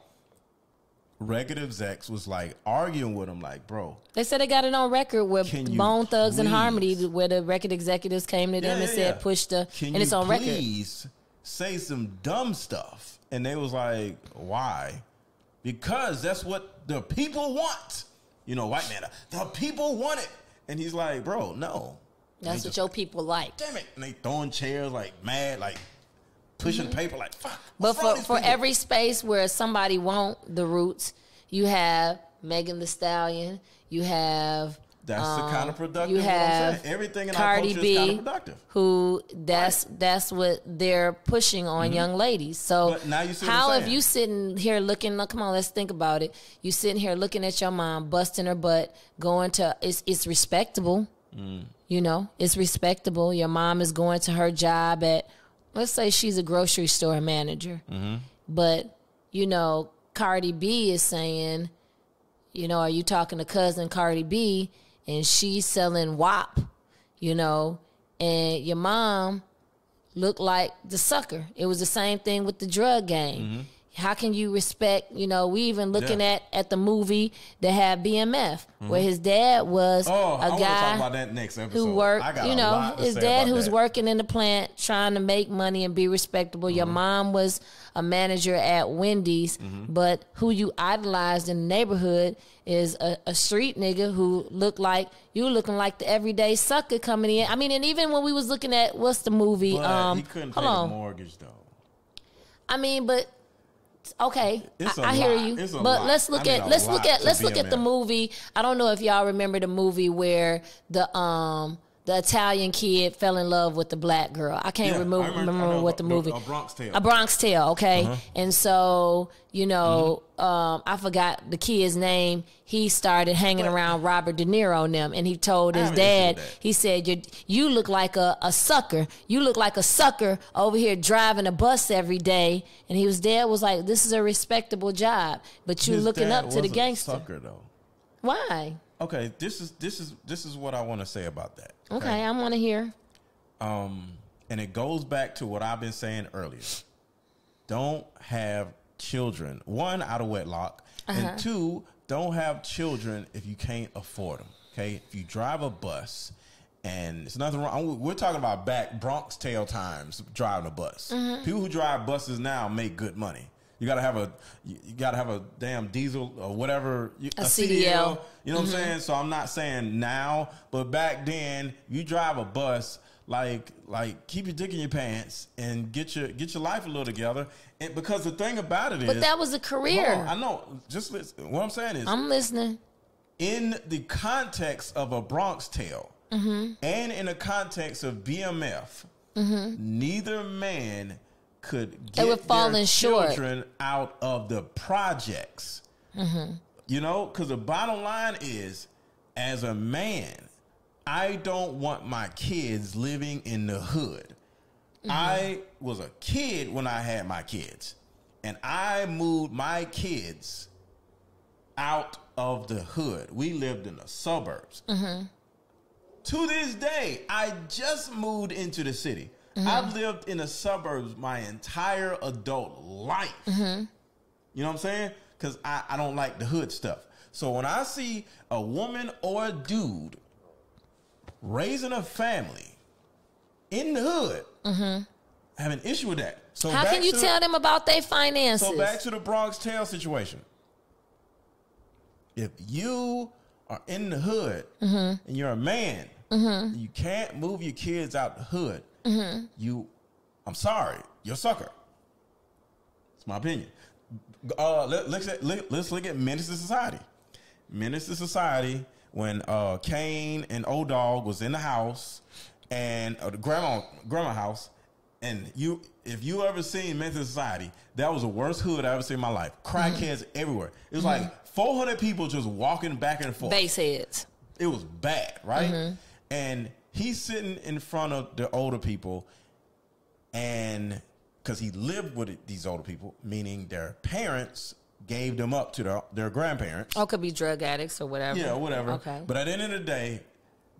record execs was like arguing with him, like, bro. They said they got it on record with Bone Thugs and Harmony, where the record executives came to them and said, push the, and it's on record. Please say some dumb stuff. And they was like, why? Because that's what the people want. You know, white man, the people want it. And he's like, bro, no. That's what your people like. Damn it. And they throwing chairs like mad, like pushing paper like, fuck. But for every space where somebody want the Roots, you have Megan Thee Stallion, you have... That's the kind of productive. You have everything in Cardi our culture B, is kind of productive. Who that's what they're pushing on young ladies. So but now you see how what if you sitting here looking? Come on, let's think about it. You sitting here looking at your mom busting her butt, going to it's respectable. You know, it's respectable. Your mom is going to her job at, let's say she's a grocery store manager, but you know, Cardi B is saying, you know, are you talking to cousin Cardi B? And she's selling WAP, you know, and your mom looked like the sucker. It was the same thing with the drug game. How can you respect, you know, we even looking at the movie that had BMF, where his dad was a guy talk about that next episode. who worked, you know, his dad who's working in the plant trying to make money and be respectable. Your mom was a manager at Wendy's, but who you idolized in the neighborhood is a street nigga who looked like you looking like the everyday sucker coming in. I mean, and even when we was looking at, what's the movie? But he couldn't pay the mortgage, though. I mean, but... Okay, I hear you. But let's look at the movie. I don't know if y'all remember the movie where the Italian kid fell in love with the black girl. I can't remember what the movie. A Bronx Tale. A Bronx Tale. Okay, and so you know, I forgot the kid's name. He started hanging around Robert De Niro and them, and he told his dad. He said, "You look like a sucker. You look like a sucker over here driving a bus every day." And his dad was like, "This is a respectable job, but you looking up to the gangster." Sucker though. Why? Okay, this is what I want to say about that. Okay, I want to hear. And it goes back to what I've been saying earlier. Don't have children, one, out of wedlock, and two, don't have children if you can't afford them. Okay, if you drive a bus, and it's nothing wrong. We're talking about back Bronx Tale times driving a bus. People who drive buses now make good money. You gotta have a damn diesel or whatever, a CDL. You know what I'm saying? So I'm not saying now, but back then, you drive a bus, like keep your dick in your pants and get your life a little together. And because the thing about it is, but that was a career. I know. Just listen. What I'm saying is, I'm listening. In the context of a Bronx Tale, and in the context of BMF, neither man could get their children out of the projects. You know, because the bottom line is, as a man, I don't want my kids living in the hood. I was a kid when I had my kids, and I moved my kids out of the hood. We lived in the suburbs. To this day, I just moved into the city. I've lived in the suburbs my entire adult life. You know what I'm saying? Because I don't like the hood stuff. So when I see a woman or a dude raising a family in the hood, I have an issue with that. So how can you tell them about their finances? So back to the Bronx Tale situation. If you are in the hood and you're a man, you can't move your kids out the hood. I'm sorry, you're a sucker. It's my opinion. Let's look at Menace to Society. Menace to Society, when Kane and O-Dog was in the house, and the grandma house, and if you ever seen Menace to Society, that was the worst hood I ever seen in my life. Crackheads everywhere. It was like 400 people just walking back and forth. Base heads. It was bad, right? And he's sitting in front of the older people, and because he lived with these older people, meaning their parents gave them up to their grandparents. Oh, could be drug addicts or whatever. Yeah, whatever. Okay. But at the end of the day,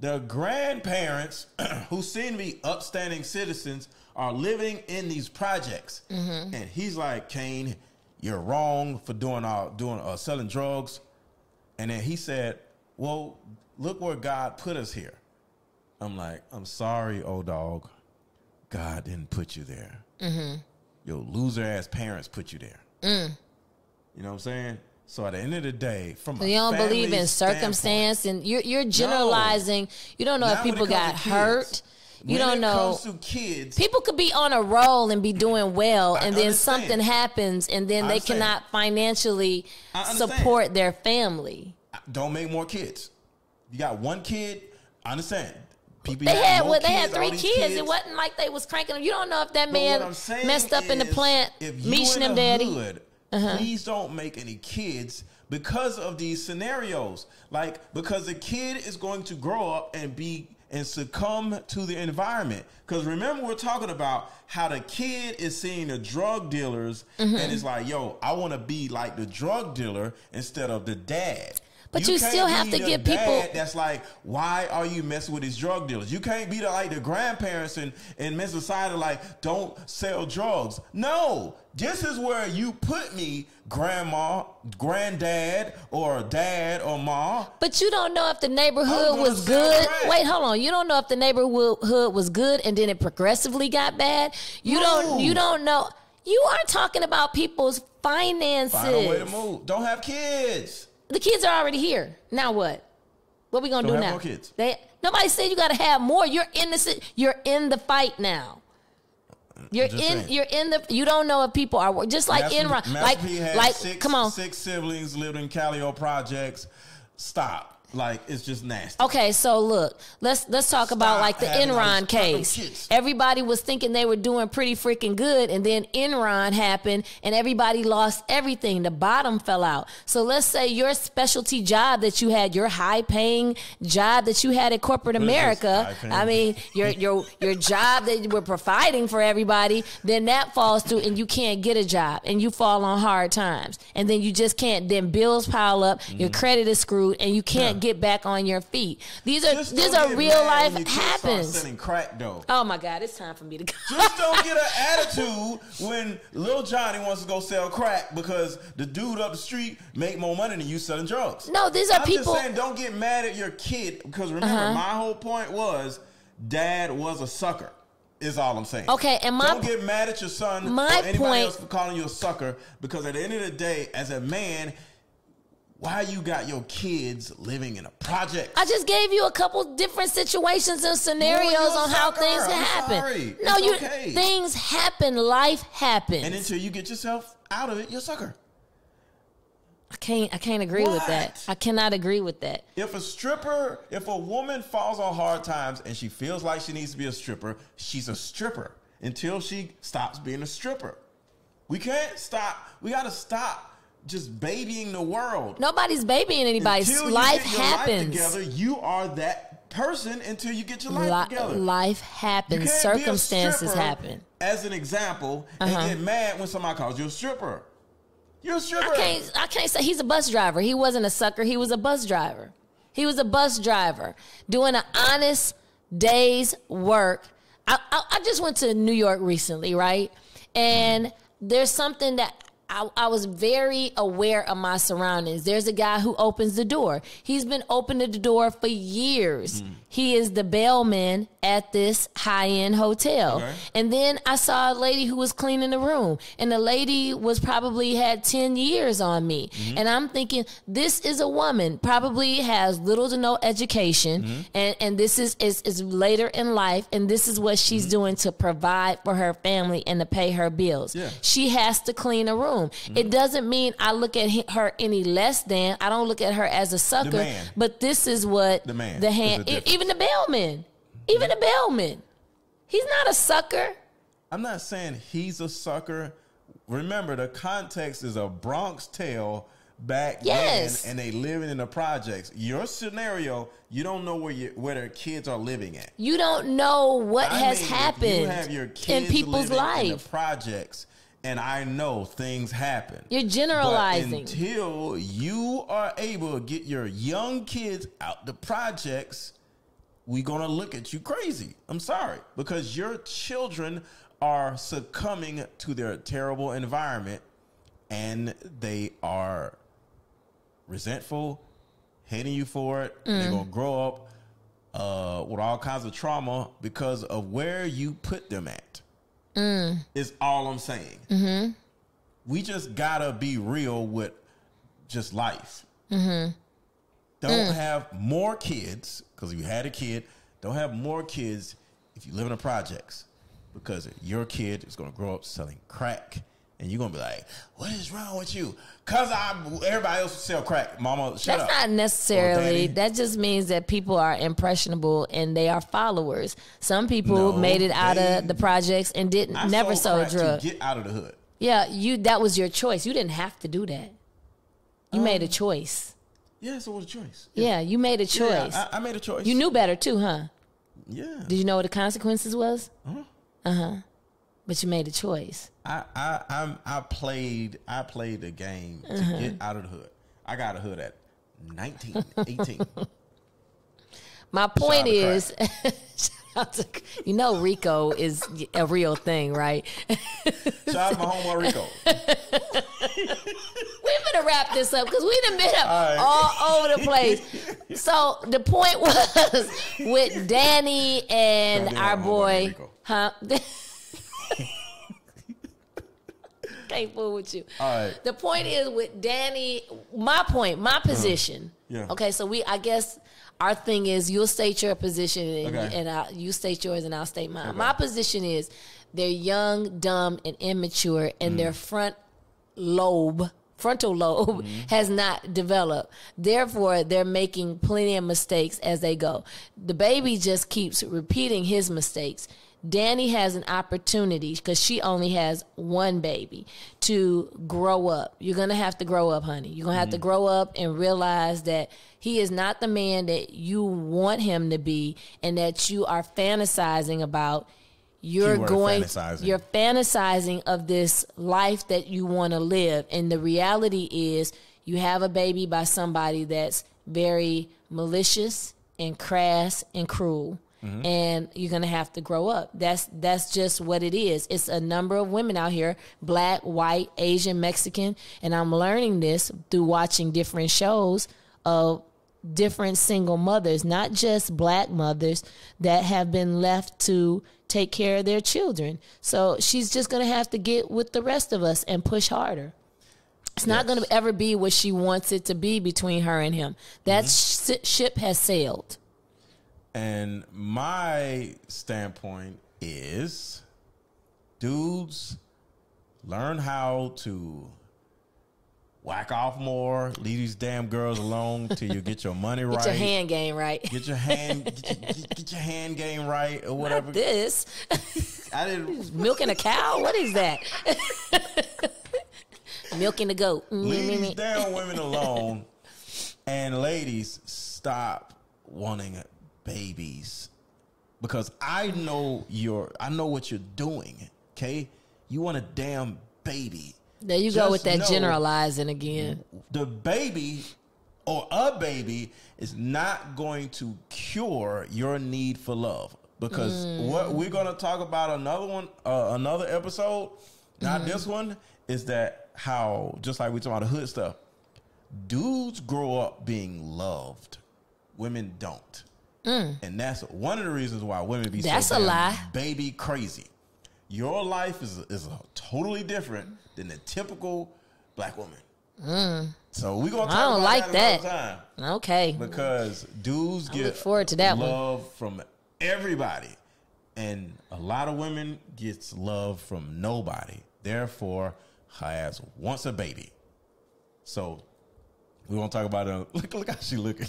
the grandparents who seem to be upstanding citizens are living in these projects. Mm-hmm. And he's like, Kane, you're wrong for selling drugs. And then he said, well, look where God put us here. I'm like, I'm sorry, old dog. God didn't put you there. Mm-hmm. Your loser-ass parents put you there. Mm. You know what I'm saying? So at the end of the day, from you don't believe in circumstance, and you're generalizing. No. You don't know if people got hurt. You don't know. When it comes to kids, people could be on a roll and be doing well, and then something happens, and then they cannot financially support their family. Don't make more kids. You got one kid. I understand. People they had 3 kids. It wasn't like they was cranking them. You don't know if that man messed up in the plant, meeting them daddy. Please don't make any kids because of these scenarios. Like, because the kid is going to grow up and succumb to the environment. Because remember, we're talking about how the kid is seeing the drug dealers and it's like, yo, I want to be like the drug dealer instead of the dad. But you still have to give people that's like, why are you messing with these drug dealers? You can't be like the grandparents and Miss Society like, don't sell drugs. No, this is where you put me, grandma, granddad, or dad, or ma. But you don't know if the neighborhood was good. Wait, hold on. You don't know if the neighborhood was good and then it progressively got bad. You don't know. You aren't talking about people's finances. Find a way to move. Don't have kids. The kids are already here. Now what? What we gonna do now? More kids. Nobody said you gotta have more. You're in the fight now. You don't know if people are just like Enron. Come on. 6 siblings lived in Callio projects. Stop. Like, it's just nasty. Okay, so look, let's talk about like the Enron case. Everybody was thinking they were doing pretty freaking good, and then Enron happened, and everybody lost everything. The bottom fell out. So let's say your specialty job that you had, your high-paying job that you had at corporate America. I mean, your job that you were providing for everybody, then that falls through, and you can't get a job, and you fall on hard times, and then you just can't. Then bills pile up, your credit is screwed, and you can't get back on your feet. These are real life happens. Selling crack though. Oh my God, it's time for me to go. Just don't get an attitude when little Johnny wants to go sell crack because the dude up the street make more money than you selling drugs. No, these are people. I'm just saying, don't get mad at your kid because remember, my whole point was dad was a sucker. Is all I'm saying. Okay, and don't get mad at your son or anybody else for calling you a sucker because at the end of the day, as a man, why you got your kids living in a project? I just gave you a couple different situations and scenarios on how things can happen. No, things happen. Life happens. And until you get yourself out of it, you're a sucker. I can't agree with that. I cannot agree with that. If a woman falls on hard times and she feels like she needs to be a stripper, she's a stripper until she stops being a stripper. We can't stop. We got to stop just babying the world. Nobody's babying anybody. Life happens. Life together, you are that person until you get your life together. Life happens. Circumstances happen. As an example, and get mad when somebody calls you a stripper. You're a stripper. I can't say he's a bus driver. He wasn't a sucker. He was a bus driver. He was a bus driver doing an honest day's work. I just went to New York recently, right? And there's something that I was very aware of my surroundings. There's a guy who opens the door. He's been opening the door for years. He is the bellman at this high-end hotel. Okay. And then I saw a lady who was cleaning the room. And the lady was probably had 10 years on me. And I'm thinking, this is a woman, probably has little to no education. And this is later in life. And this is what she's doing to provide for her family and to pay her bills. Yeah. She has to clean a room. It doesn't mean I look at her any less than. I don't look at her as a sucker. But this is what even the bellman. Even the bellman. He's not a sucker. I'm not saying he's a sucker. Remember, the context is a Bronx tale back then, and they living in the projects. Your scenario, you don't know where their kids are living at. You don't know what has happened you have your kids in people's lives. In the projects, and I know things happen. You're generalizing. But until you are able to get your young kids out the projects, we're going to look at you crazy. I'm sorry. Because your children are succumbing to their terrible environment, and they are resentful, hating you for it. They're going to grow up with all kinds of trauma because of where you put them at. Is all I'm saying. We just gotta be real with just life. Don't have more kids, because if you had a kid, don't have more kids if you live in the projects, because your kid is gonna grow up selling crack. And you're going to be like, what is wrong with you? Because everybody else sell crack. Mama, shut up. That's not necessarily. That just means that people are impressionable and they are followers. Some people made it out of the projects and never sold drugs. Get out of the hood. Yeah, that was your choice. You didn't have to do that. You made a choice. Yes, it was a choice. Yeah, you made a choice. Yeah, I made a choice. You knew better too, huh? Yeah. Did you know what the consequences was? Uh-huh. But you made a choice. I played the game to get out of the hood. I got out of the hood at 19, 18. My point is, Rico is a real thing, right? Shout out my homeboy Rico. We're going to wrap this up because we done been all over the place. So the point was with Danny and our boy, huh? Can't fool with you. All right. The point is with Danny, my position. Yeah. Okay, so I guess our thing is you'll state your position and you state yours and I'll state mine. Okay. My position is they're young, dumb, and immature, and their frontal lobe has not developed. Therefore, they're making plenty of mistakes as they go. The baby just keeps repeating his mistakes. Danny has an opportunity, because she only has one baby, to grow up. You're going to have to grow up, honey. You're going to have to grow up and realize that he is not the man that you want him to be, and that you are fantasizing about. You're fantasizing of this life that you want to live. And the reality is you have a baby by somebody that's very malicious and crass and cruel. And you're going to have to grow up. That's just what it is. It's a number of women out here, black, white, Asian, Mexican, and I'm learning this through watching different shows of different single mothers, not just black mothers that have been left to take care of their children. So she's just going to have to get with the rest of us and push harder. It's not going to ever be what she wants it to be between her and him. That ship has sailed. And my standpoint is, dudes, learn how to whack off more, leave these damn girls alone till you get your money right. Get your hand game right. Get your hand game right, or whatever. Not this. I didn't milking a cow. What is that? Milking the goat. Leave these damn women alone, and ladies, stop wanting it. Babies, because I know what you're doing. Okay, you want a damn baby. There you go with that generalizing again. The baby or a baby is not going to cure your need for love, because what we're going to talk about another episode, not this one, is that how, just like we talk about the hood stuff, dudes grow up being loved, women don't. And that's one of the reasons why women be so damn baby crazy. Your life is totally different than the typical black woman. So we're gonna talk about that another time. Okay. Because dudes get forward to that love from everybody, and a lot of women gets love from nobody. Therefore, her ass wants a baby. So we won't talk about it. Look how she looking.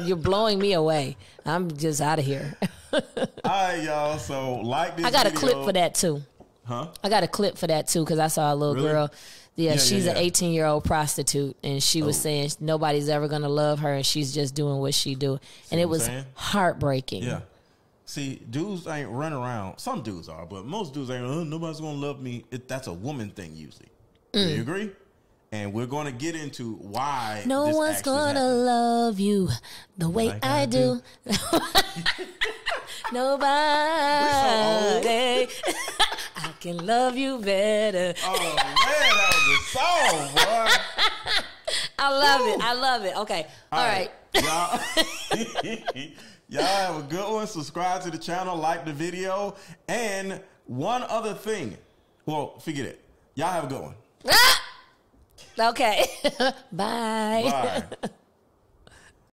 You're blowing me away. I'm just out of here. All right, y'all. So like this I got video. a clip for that too. Huh? I got a clip for that too, because I saw a little girl. Yeah, she's an 18-year-old prostitute, and she was saying nobody's ever going to love her, and she's just doing what she do. And it was heartbreaking. Yeah. See, dudes ain't running around. Some dudes are, but most dudes ain't. Nobody's gonna love me. That's a woman thing usually. Do you agree? And we're going to get into why no one's gonna love you the way like I do. Nobody. I can love you better. Oh man, that was a song, boy. I love it. Okay. All right. Y'all have a good one. Subscribe to the channel, like the video, and one other thing. Well, forget it. Y'all have a good one. Okay. Bye. Bye.